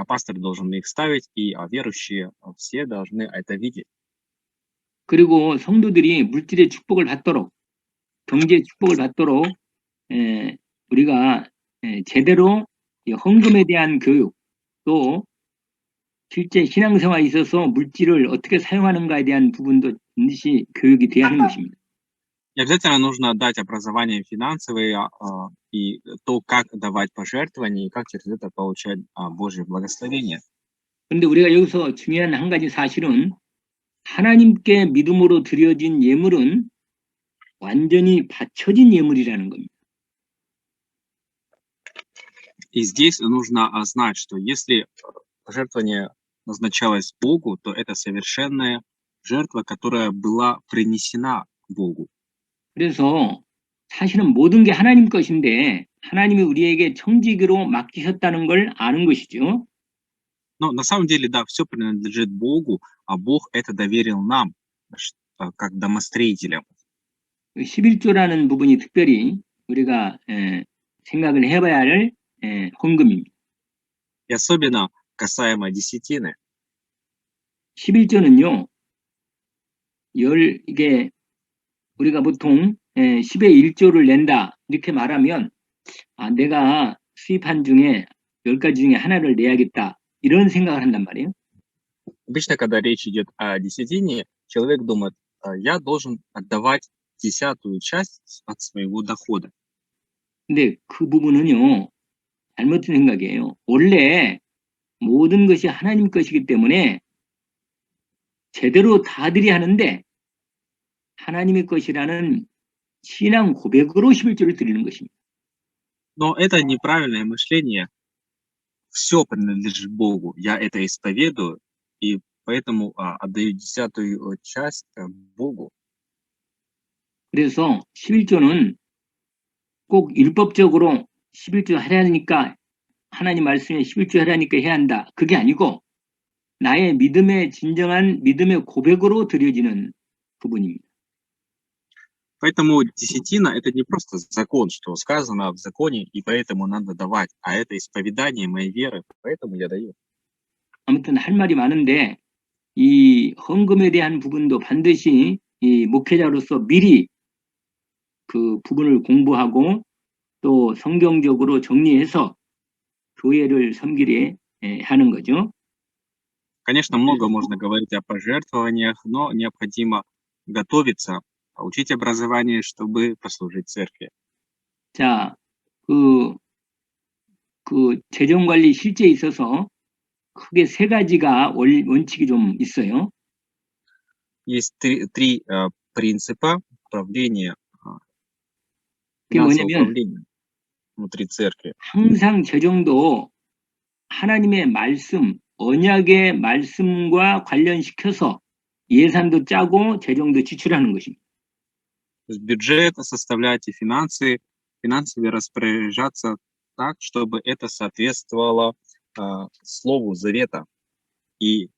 пастор должен их ставить, и верующие все должны это видеть. 그리고 성도들이 물질의 축복을 받도록, 경제의 축복을 받도록 우리가 제대로 헌금에 대한 교육, 또 실제 신앙생활에 있어서 물질을 어떻게 사용하는가에 대한 부분도 반드시 교육이 돼야 하는 것입니다. И обязательно нужно дать образование финансовое и то, как давать пожертвования, и как через это получать Божье благословение. 그런데 우리가 여기서 중요한 한 가지 사실은 하나님께 믿음으로 드려진 예물은 완전히 바쳐진 예물이라는 겁니다. И здесь нужно знать, что если пожертвование назначалось Богу, то это совершенная жертва, которая была принесена Богу. 그래서 사실은 모든 게 하나님 것인데 하나님이 우리에게 청지기로 맡기셨다는 걸 아는 것이죠. Но на самом деле, да, все принадлежит Богу, а Бог это доверил нам, как домостроителям. 11조라는 부분이 특별히 우리가 생각을 해봐야 할 헌금입니다. И особенно касаемо десятины. 11조는요, 이게 우리가 보통 10의 1조를 낸다 이렇게 말하면 내가 수입한 중에 10가지 중에 하나를 내야겠다 이런 생각을 한단 말이에요. Обычно, когда речь идет о десятине, человек думает, я должен отдавать 10-ую часть от своего дохода. 근데 그 부분은요, 잘못된 생각이에요. 원래 모든 것이 하나님 것이기 때문에 제대로 다 드려야 하는데 하나님의 것이라는 신앙 고백으로 11조를 드리는 것입니다. Но это неправильное мышление. Все принадлежит Богу. Я это исповедую, и поэтому отдаю 10-ю часть Богу. 그래서 11조는 꼭 율법적으로 11조 하라니까 하나님 말씀에 11조 하라니까 해야 한다. 그게 아니고 나의 믿음의 진정한 믿음의 고백으로 드려지는 부분입니다. Поэтому десятина — это не просто закон, что сказано в законе, и поэтому надо давать, а это исповедание моей веры, поэтому я даю. 아무튼 할 말이 많은데 이 헌금에 대한 부분도 반드시 이 목회자로서 미리 그 부분을 공부하고 또 성경적으로 정리해서 교회를 섬기게 하는 거죠. Конечно, много можно говорить о пожертвованиях, но необходимо готовиться, получить образование, чтобы послужить церкви. 자, 그 재정관리 실제에 있어서 크게 세 가지가 원칙이 좀 있어요. Есть три принципа управления, 그게 финансового 뭐냐면 управления внутри церкви. 항상 재정도 하나님의 말씀, 언약의 말씀과 관련시켜서 예산도 짜고 재정도 지출하는 것입니다. То есть бюджет составлять и финансами распоряжаться так, чтобы это соответствовало слову завета и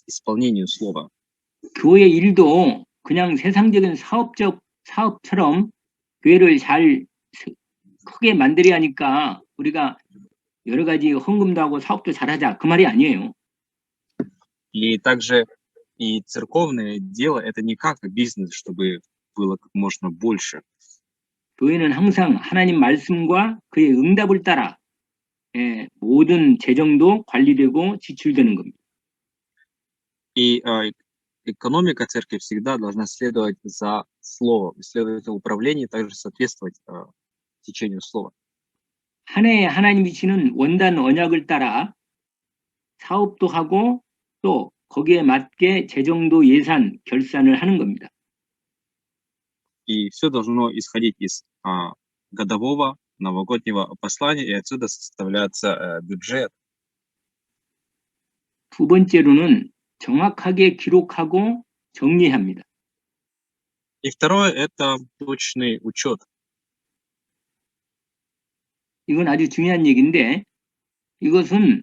исполнению слова. 교회 일도 그냥 세상적인 사업처럼 교회를 잘 크게 만들어야 하니까 우리가 여러 가지 헌금도 하고 사업도 잘하자 그 말이 아니에요. И также и церковное дело — это не как бизнес, чтобы было как можно больше. 교회는 항상 하나님 말씀과 그의 응답을 따라 모든 재정도 관리되고 지출되는 겁니다. И экономика церкви всегда должна следовать за словом, следовательно, управление также соответствовать течению слова. 한 해에 하나님이 주시는 원단 언약을 따라 사업도 하고 또 거기에 맞게 재정도 예산 결산을 하는 겁니다. И все должно исходить из годового новогоднего послания, и отсюда составляется бюджет. 두 번째로는 정확하게 기록하고 정리합니다. И второе — это точный учет. 이건 아주 중요한 얘기인데 이것은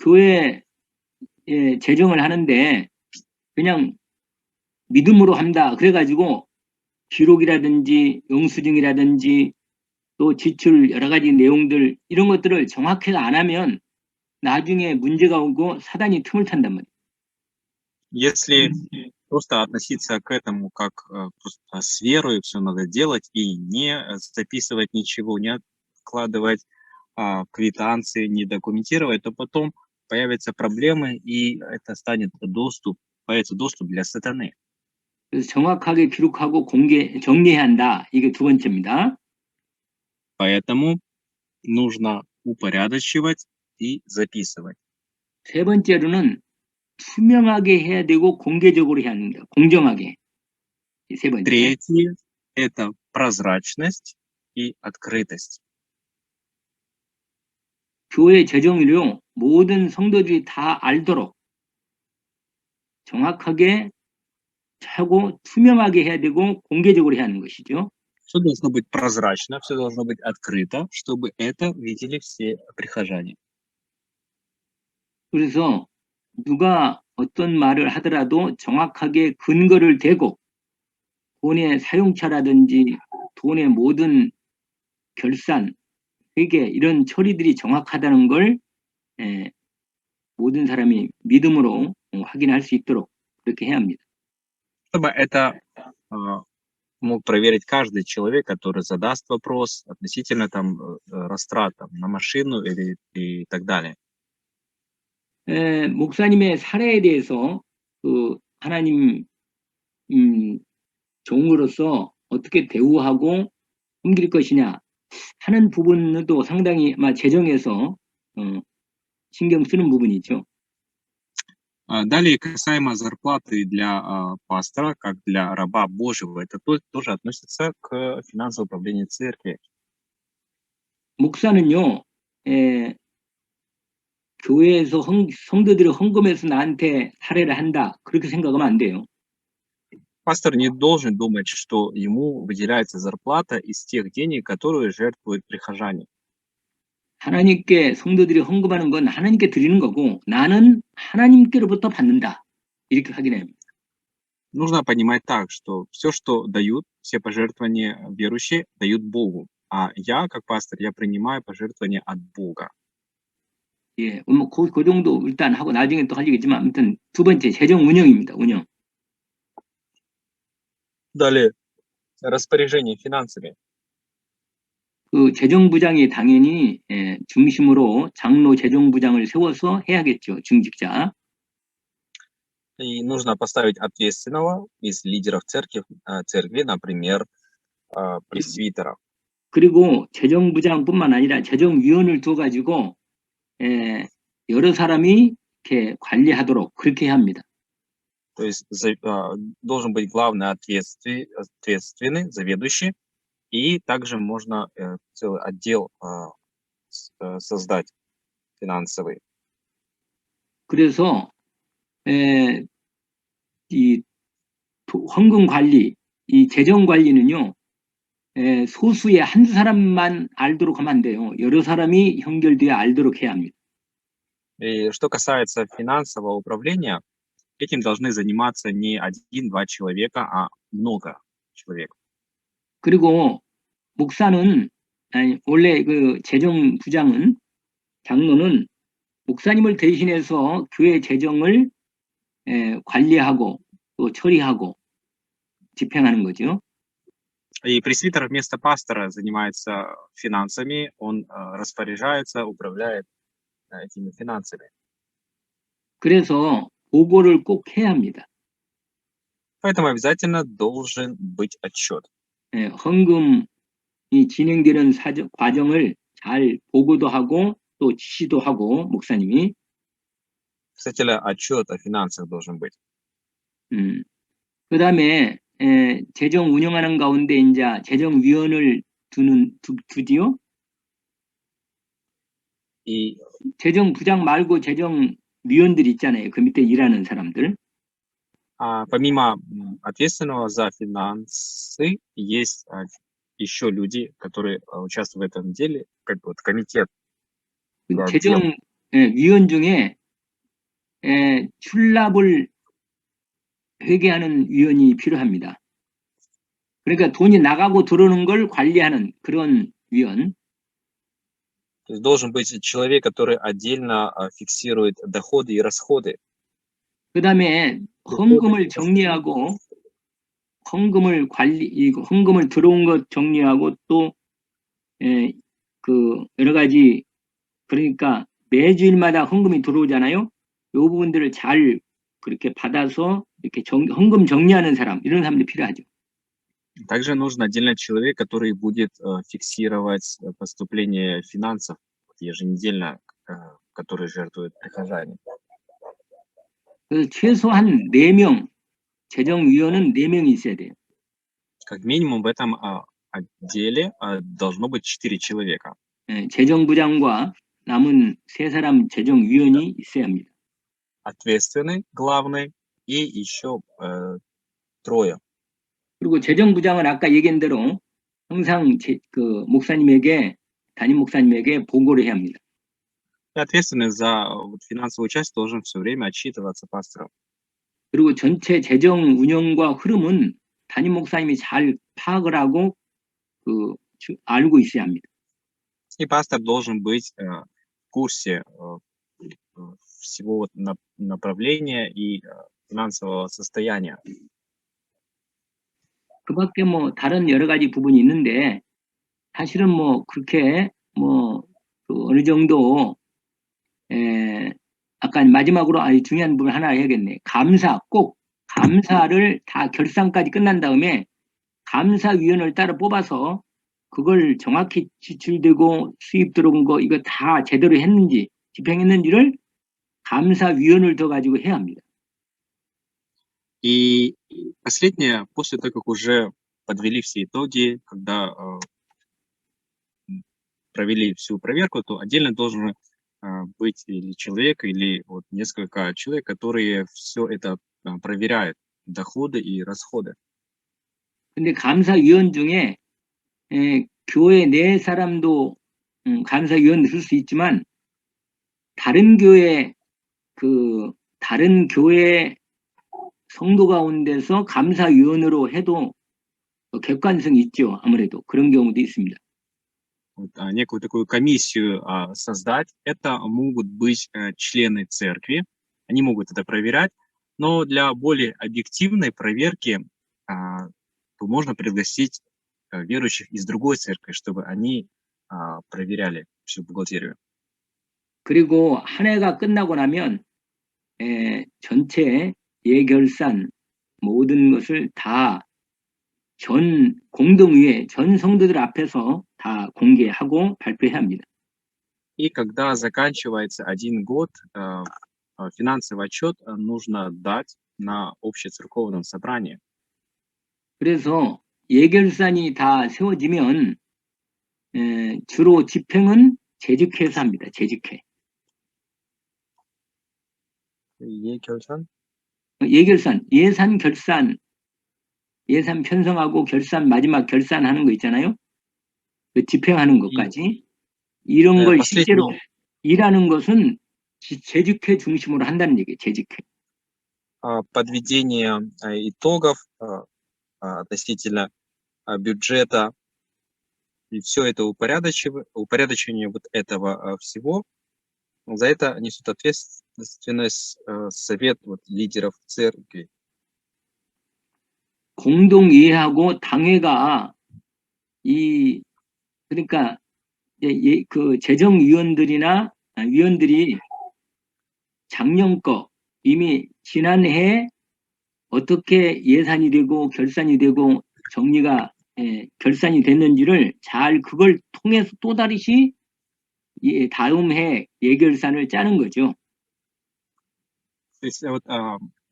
교회 재정을 하는데 그냥 믿음으로 한다. 그래가지고 기록이라든지 영수증이라든지 또 지출 여러 가지 내용들 이런 것들을 정확하게 안 하면 나중에 문제가 오고 사단이 틈을 탄단 말이에요. Если просто относиться к этому как просто с верой все надо делать и не записывать ничего, не откладывать квитанции, не документировать, то потом появятся проблемы, и это появится доступ для сатаны. 그래서 정확하게 기록하고 정리해야 한다. 이게 두 번째입니다. Поэтому нужно упорядочивать и записывать. 세 번째로는 투명하게 해야 되고 공개적으로 해야 합니다. 공정하게. 이 세 번째. Третье — это прозрачность и открытость. 교회 재정으로 모든 성도들이 다 알도록 정확하게 하고 투명하게 해야 되고 공개적으로 해야 하는 것이죠. Все должно быть прозрачно, все должно быть открыто, чтобы это видели все прихожане. 그래서 누가 어떤 말을 하더라도 정확하게 근거를 대고 돈의 사용처라든지 돈의 모든 결산, 회계 이런 처리들이 정확하다는 걸 모든 사람이 믿음으로 확인할 수 있도록 그렇게 해야 합니다. Чтобы это мог проверить каждый человек, который задаст вопрос относительно там растрат на машину или и так далее. 목사님의 사례에 대해서 그 하나님 종으로서 어떻게 대우하고 섬길 것이냐 하는 부분도 상당히 아마 재정에서 신경 쓰는 부분이죠. Далее, касаемо зарплаты для пастора, как для раба Божьего, это тоже относится к финансовому управлению церкви. 목사는요, 에, 교회에서 성도들이 헌금해서 나한테 사례를 한다. 그렇게 생각하면 안 돼요. Пастор не должен думать, что ему выделяется зарплата из тех денег, которые жертвуют прихожане. 하나님께 성도들이 헌금하는 건 하나님께 드리는 거고 나는 하나님께로부터 받는다. 이렇게 확인해야 합니다. Нужно понимать так, что все, что дают, все пожертвования верующие, дают Богу. А я, как пастор, я принимаю пожертвования от Бога. 예, 그 정도 일단 하고 나중에 또 할 얘기지만 아무튼 두 번째 재정 운영입니다. 운영. Далее, распоряжение финансами. 그 재정부장이 당연히 중심으로 장로 재정부장을 세워서 해야겠죠. 중직자. И нужно поставить ответственного из лидеров церкви, например, пресвитера. 그리고 재정부장뿐만 아니라 재정위원을 두어가지고 여러 사람이 이렇게 관리하도록 그렇게 해야 합니다. То есть должен быть главный ответственный, заведующий, и также можно целый отдел создать финансовый. 그래서 이 헌금 관리, 이 재정 관리는요, 소수의 한두 사람만 알도록 하면 안 돼요. 여러 사람이 연결되어 알도록 해야 합니다. И что касается финансового управления, этим должны заниматься не один-два человека, а много человек. 그리고 목사는 원래 그 재정부장은 장로는 목사님을 대신해서 교회 재정을 관리하고 또 처리하고 집행하는 거죠. И пресвитер вместо пастора занимается финансами, он распоряжается, управляет этими финансами. 그래서 보고를 꼭 해야 합니다. Поэтому обязательно должен быть отчет. 헌금이 진행되는 과정을 잘 보고도 하고 또 지시도 하고 목사님이. Кстати, отчет о финансах должен быть. 그 다음에 재정 운영하는 가운데 이제 재정위원을 두지요. И 재정부장 말고 재정위원들 있잖아요. 그 밑에 일하는 사람들. помимо ответственного за финансы, есть еще люди, которые участвуют в этом деле, как вот комитет. 재정위원 중에 출납을 회계하는 위원이 필요합니다. 그러니까 돈이 나가고 들어오는 걸 관리하는 그런 위원. То есть должен быть человек, который отдельно фиксирует доходы и расходы. 그 다음에 헌금을 정리하고 헌금을 헌금을 들어온 것 정리하고 또 그 여러 가지 그러니까 매주일마다 헌금이 들어오잖아요. 이 부분들을 잘 그렇게 받아서 이렇게 헌금 정리하는 사람 이런 사람들이 필요하죠. Также нужен отдельный человек, который будет фиксировать поступление финансов еженедельно, которые жертвуют прихожане. 그래서 최소한 4명, 재정위원은 4명이 있어야 돼요. Как минимум в этом отделе должно быть 4 человека. 재정부장과 남은 3사람 재정위원이 있어야 합니다. Ответственный, главный и еще 3. 그리고 재정부장은 아까 얘기한 대로 항상 그 목사님에게 담임 목사님에게 보고를 해야 합니다. И ответственный за финансовую часть должен все время отчитываться пастором. 그리고 전체 재정 운영과 흐름은 담임 목사님이 잘 파악을 하고 알고 있어야 합니다. И пастор должен быть в курсе всего направления и финансового состояния. 그밖에 뭐 다른 여러 가지 부분이 있는데 사실은 뭐 그렇게 어느 정도 아까 마지막으로 중요한 부분 하나 해야겠네. 꼭 감사를 다 결산까지 끝난 다음에 감사위원을 따로 뽑아서 그걸 정확히 지출되고 수입 들어온 거 이거 다 제대로 했는지 집행했는지를 감사위원을 더 가지고 해야 합니다. И последнее, после того, как уже подвели все итоги, когда провели всю проверку, то отдельно должен быть или человек, или вот несколько человек, которые все это проверяют, доходы и расходы. 근데 감사위원 중에 교회 내 사람도 감사위원 쓸 수 있지만 다른 교회 성도 가운데서 감사위원으로 해도 객관성이 있죠. 아무래도 그런 경우도 있습니다. Вот, некую такую комиссию создать. Это могут быть члены церкви, они могут это проверять, но для более объективной проверки то можно пригласить верующих из другой церкви, чтобы они проверяли всю бухгалтерию. 그리고 한 해가 끝나고 나면 전체 예결산 모든 것을 다 전 공동위에 전 성도들 앞에서 다 공개하고 발표해야 합니다. И когда заканчивается один год, финансовый отчет нужно дать на общецерковном собрании. 그래서 예결산이 다 세워지면 주로 집행은 재직회에서 합니다. 재직회. 예결산, 예산 결산, 예산 편성하고 결산, 마지막 결산하는 거 있잖아요. 그 집행하는 것까지. 이런 걸 실제로 일하는 것은 재직회 중심으로 한다는 얘기예요. 재직회. Подведение итогов относительно бюджета и все это упорядочение вот этого всего, за это несут ответственность совет лидеров церкви. 공동이해하고 당회가 그러니까 그 재정위원들이나 위원들이 작년 거 이미 지난해 어떻게 예산이 되고 결산이 되고 정리가 결산이 됐는지를 잘 그걸 통해서 또 다시 다음 해 예결산을 짜는 거죠. То есть вот,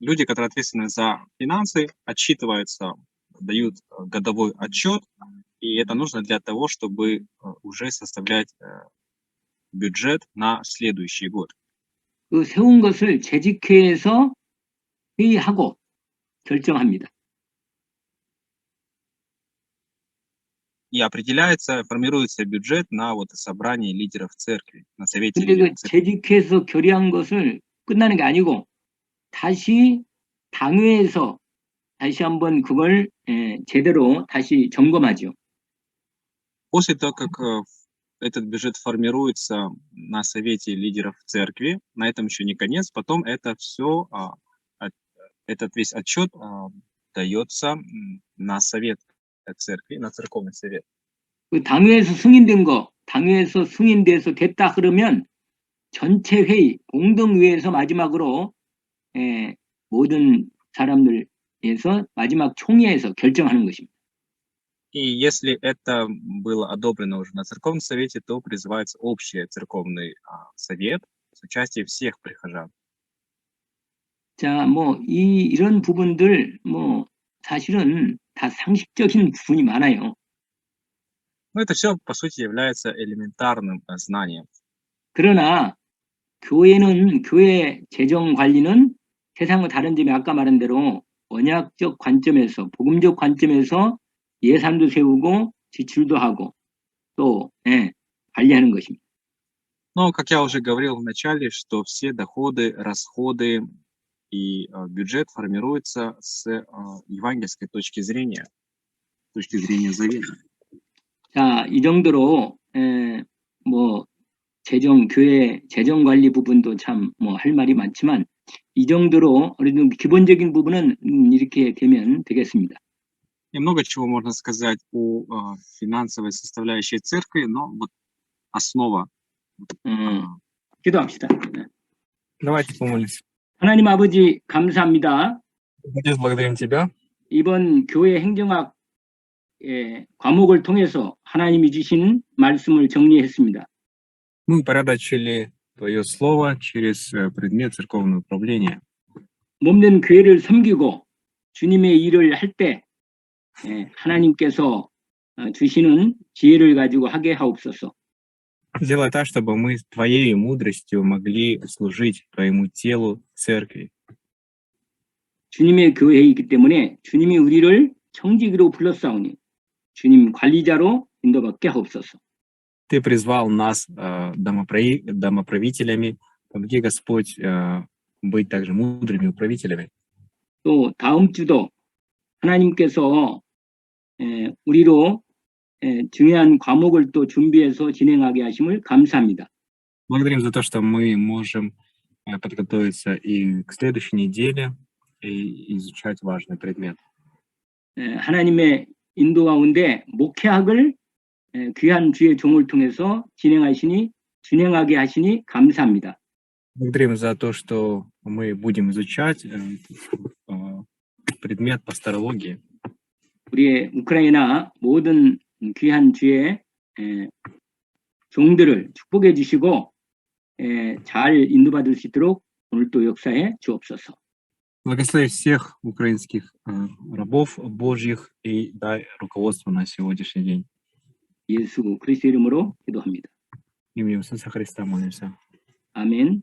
люди, которые ответственны за финансы, отчитываются, дают годовой отчет, и это нужно для того, чтобы уже составлять бюджет на следующий год. 그 세운 것을 재직회에서 회의하고 결정합니다. И определяется, формируется бюджет на собрании лидеров церкви, на совете 근데 그 лидеров церкви. 재직회에서 결의한 것을 끝나는 게 아니고 다시 당회에서 다시 한번 그걸 제대로 다시 점검하죠. После того, как этот бюджет формируется на совете лидеров церкви, на этом еще не конец, потом это все, этот весь отчет дается на совет церкви, на церковный совет. 그 당회에서 승인돼서 됐다 그러면 전체 회의, 공동회의에서 마지막으로 모든 사람들에서 마지막 총회에서 결정하는 것입니다. И если это было одобрено уже на церковном совете, то призывается общий церковный совет с участием всех прихожан. 자, 이런 부분들 사실은 다 상식적인 부분이 많아요. Но это все, по сути, является элементарным знанием. 그러나 교회 재정 관리는 세상과 다른 점이 아까 말한 대로 언약적 관점에서, 복음적 관점에서 예산도 세우고 지출도 하고 또 관리하는 것입니다. Но, как я уже говорил в начале, что все доходы, расходы и бюджет формируются с евангельской точки зрения завета. 자, 이 정도로 교회 재정 관리 부분도 참 할 말이 많지만 이 정도로 그래도 기본적인 부분은 이렇게 되면 되겠습니다. И много чего можно сказать о финансовой составляющей церкви, но вот основа. 기도합시다. Давайте помолимся. 하나님 아버지 감사합니다. Отец, благодарим Тебя. 이번 교회 행정학 과목을 통해서 하나님이 주신 말씀을 정리했습니다. Мы упорядочили Твое слово через предмет церковного управления. 몸된 교회를 섬기고 주님의 일을 할 때 하나님께서 주시는 지혜를 가지고 하게 하옵소서. Сделай так, чтобы мы с Твоей мудростью могли служить Твоему телу, церкви. 주님의 교회이기 때문에 주님이 우리를 청지기로 불렀사오니 주님 관리자로 인도받게 하옵소서. Ты призвал нас домоправителями. Помоги, Господь, быть также мудрыми управителями. 또 다음 주도 하나님께서 우리로 중요한 과목을 또 준비해서 진행하게 하심을 감사합니다. Благодарим за то, что мы можем подготовиться и к следующей неделе и изучать важный предмет. 하나님의 인도 가운데 목회학을 귀한 주의 종을 통해서 진행하게 하시니 감사합니다. Благодарим за то, что мы будем изучать предмет пасторологии. 우리의 우크라이나 모든 귀한 주의 종들을 축복해 주시고 잘 인도받을 수 있도록 오늘 또 역사해 주옵소서. Благослови всех украинских рабов Божьих и дай руководство на сегодняшний день. 예수 그리스도 이름으로 기도합니다. Именем Иисуса Христа молимся. 아멘.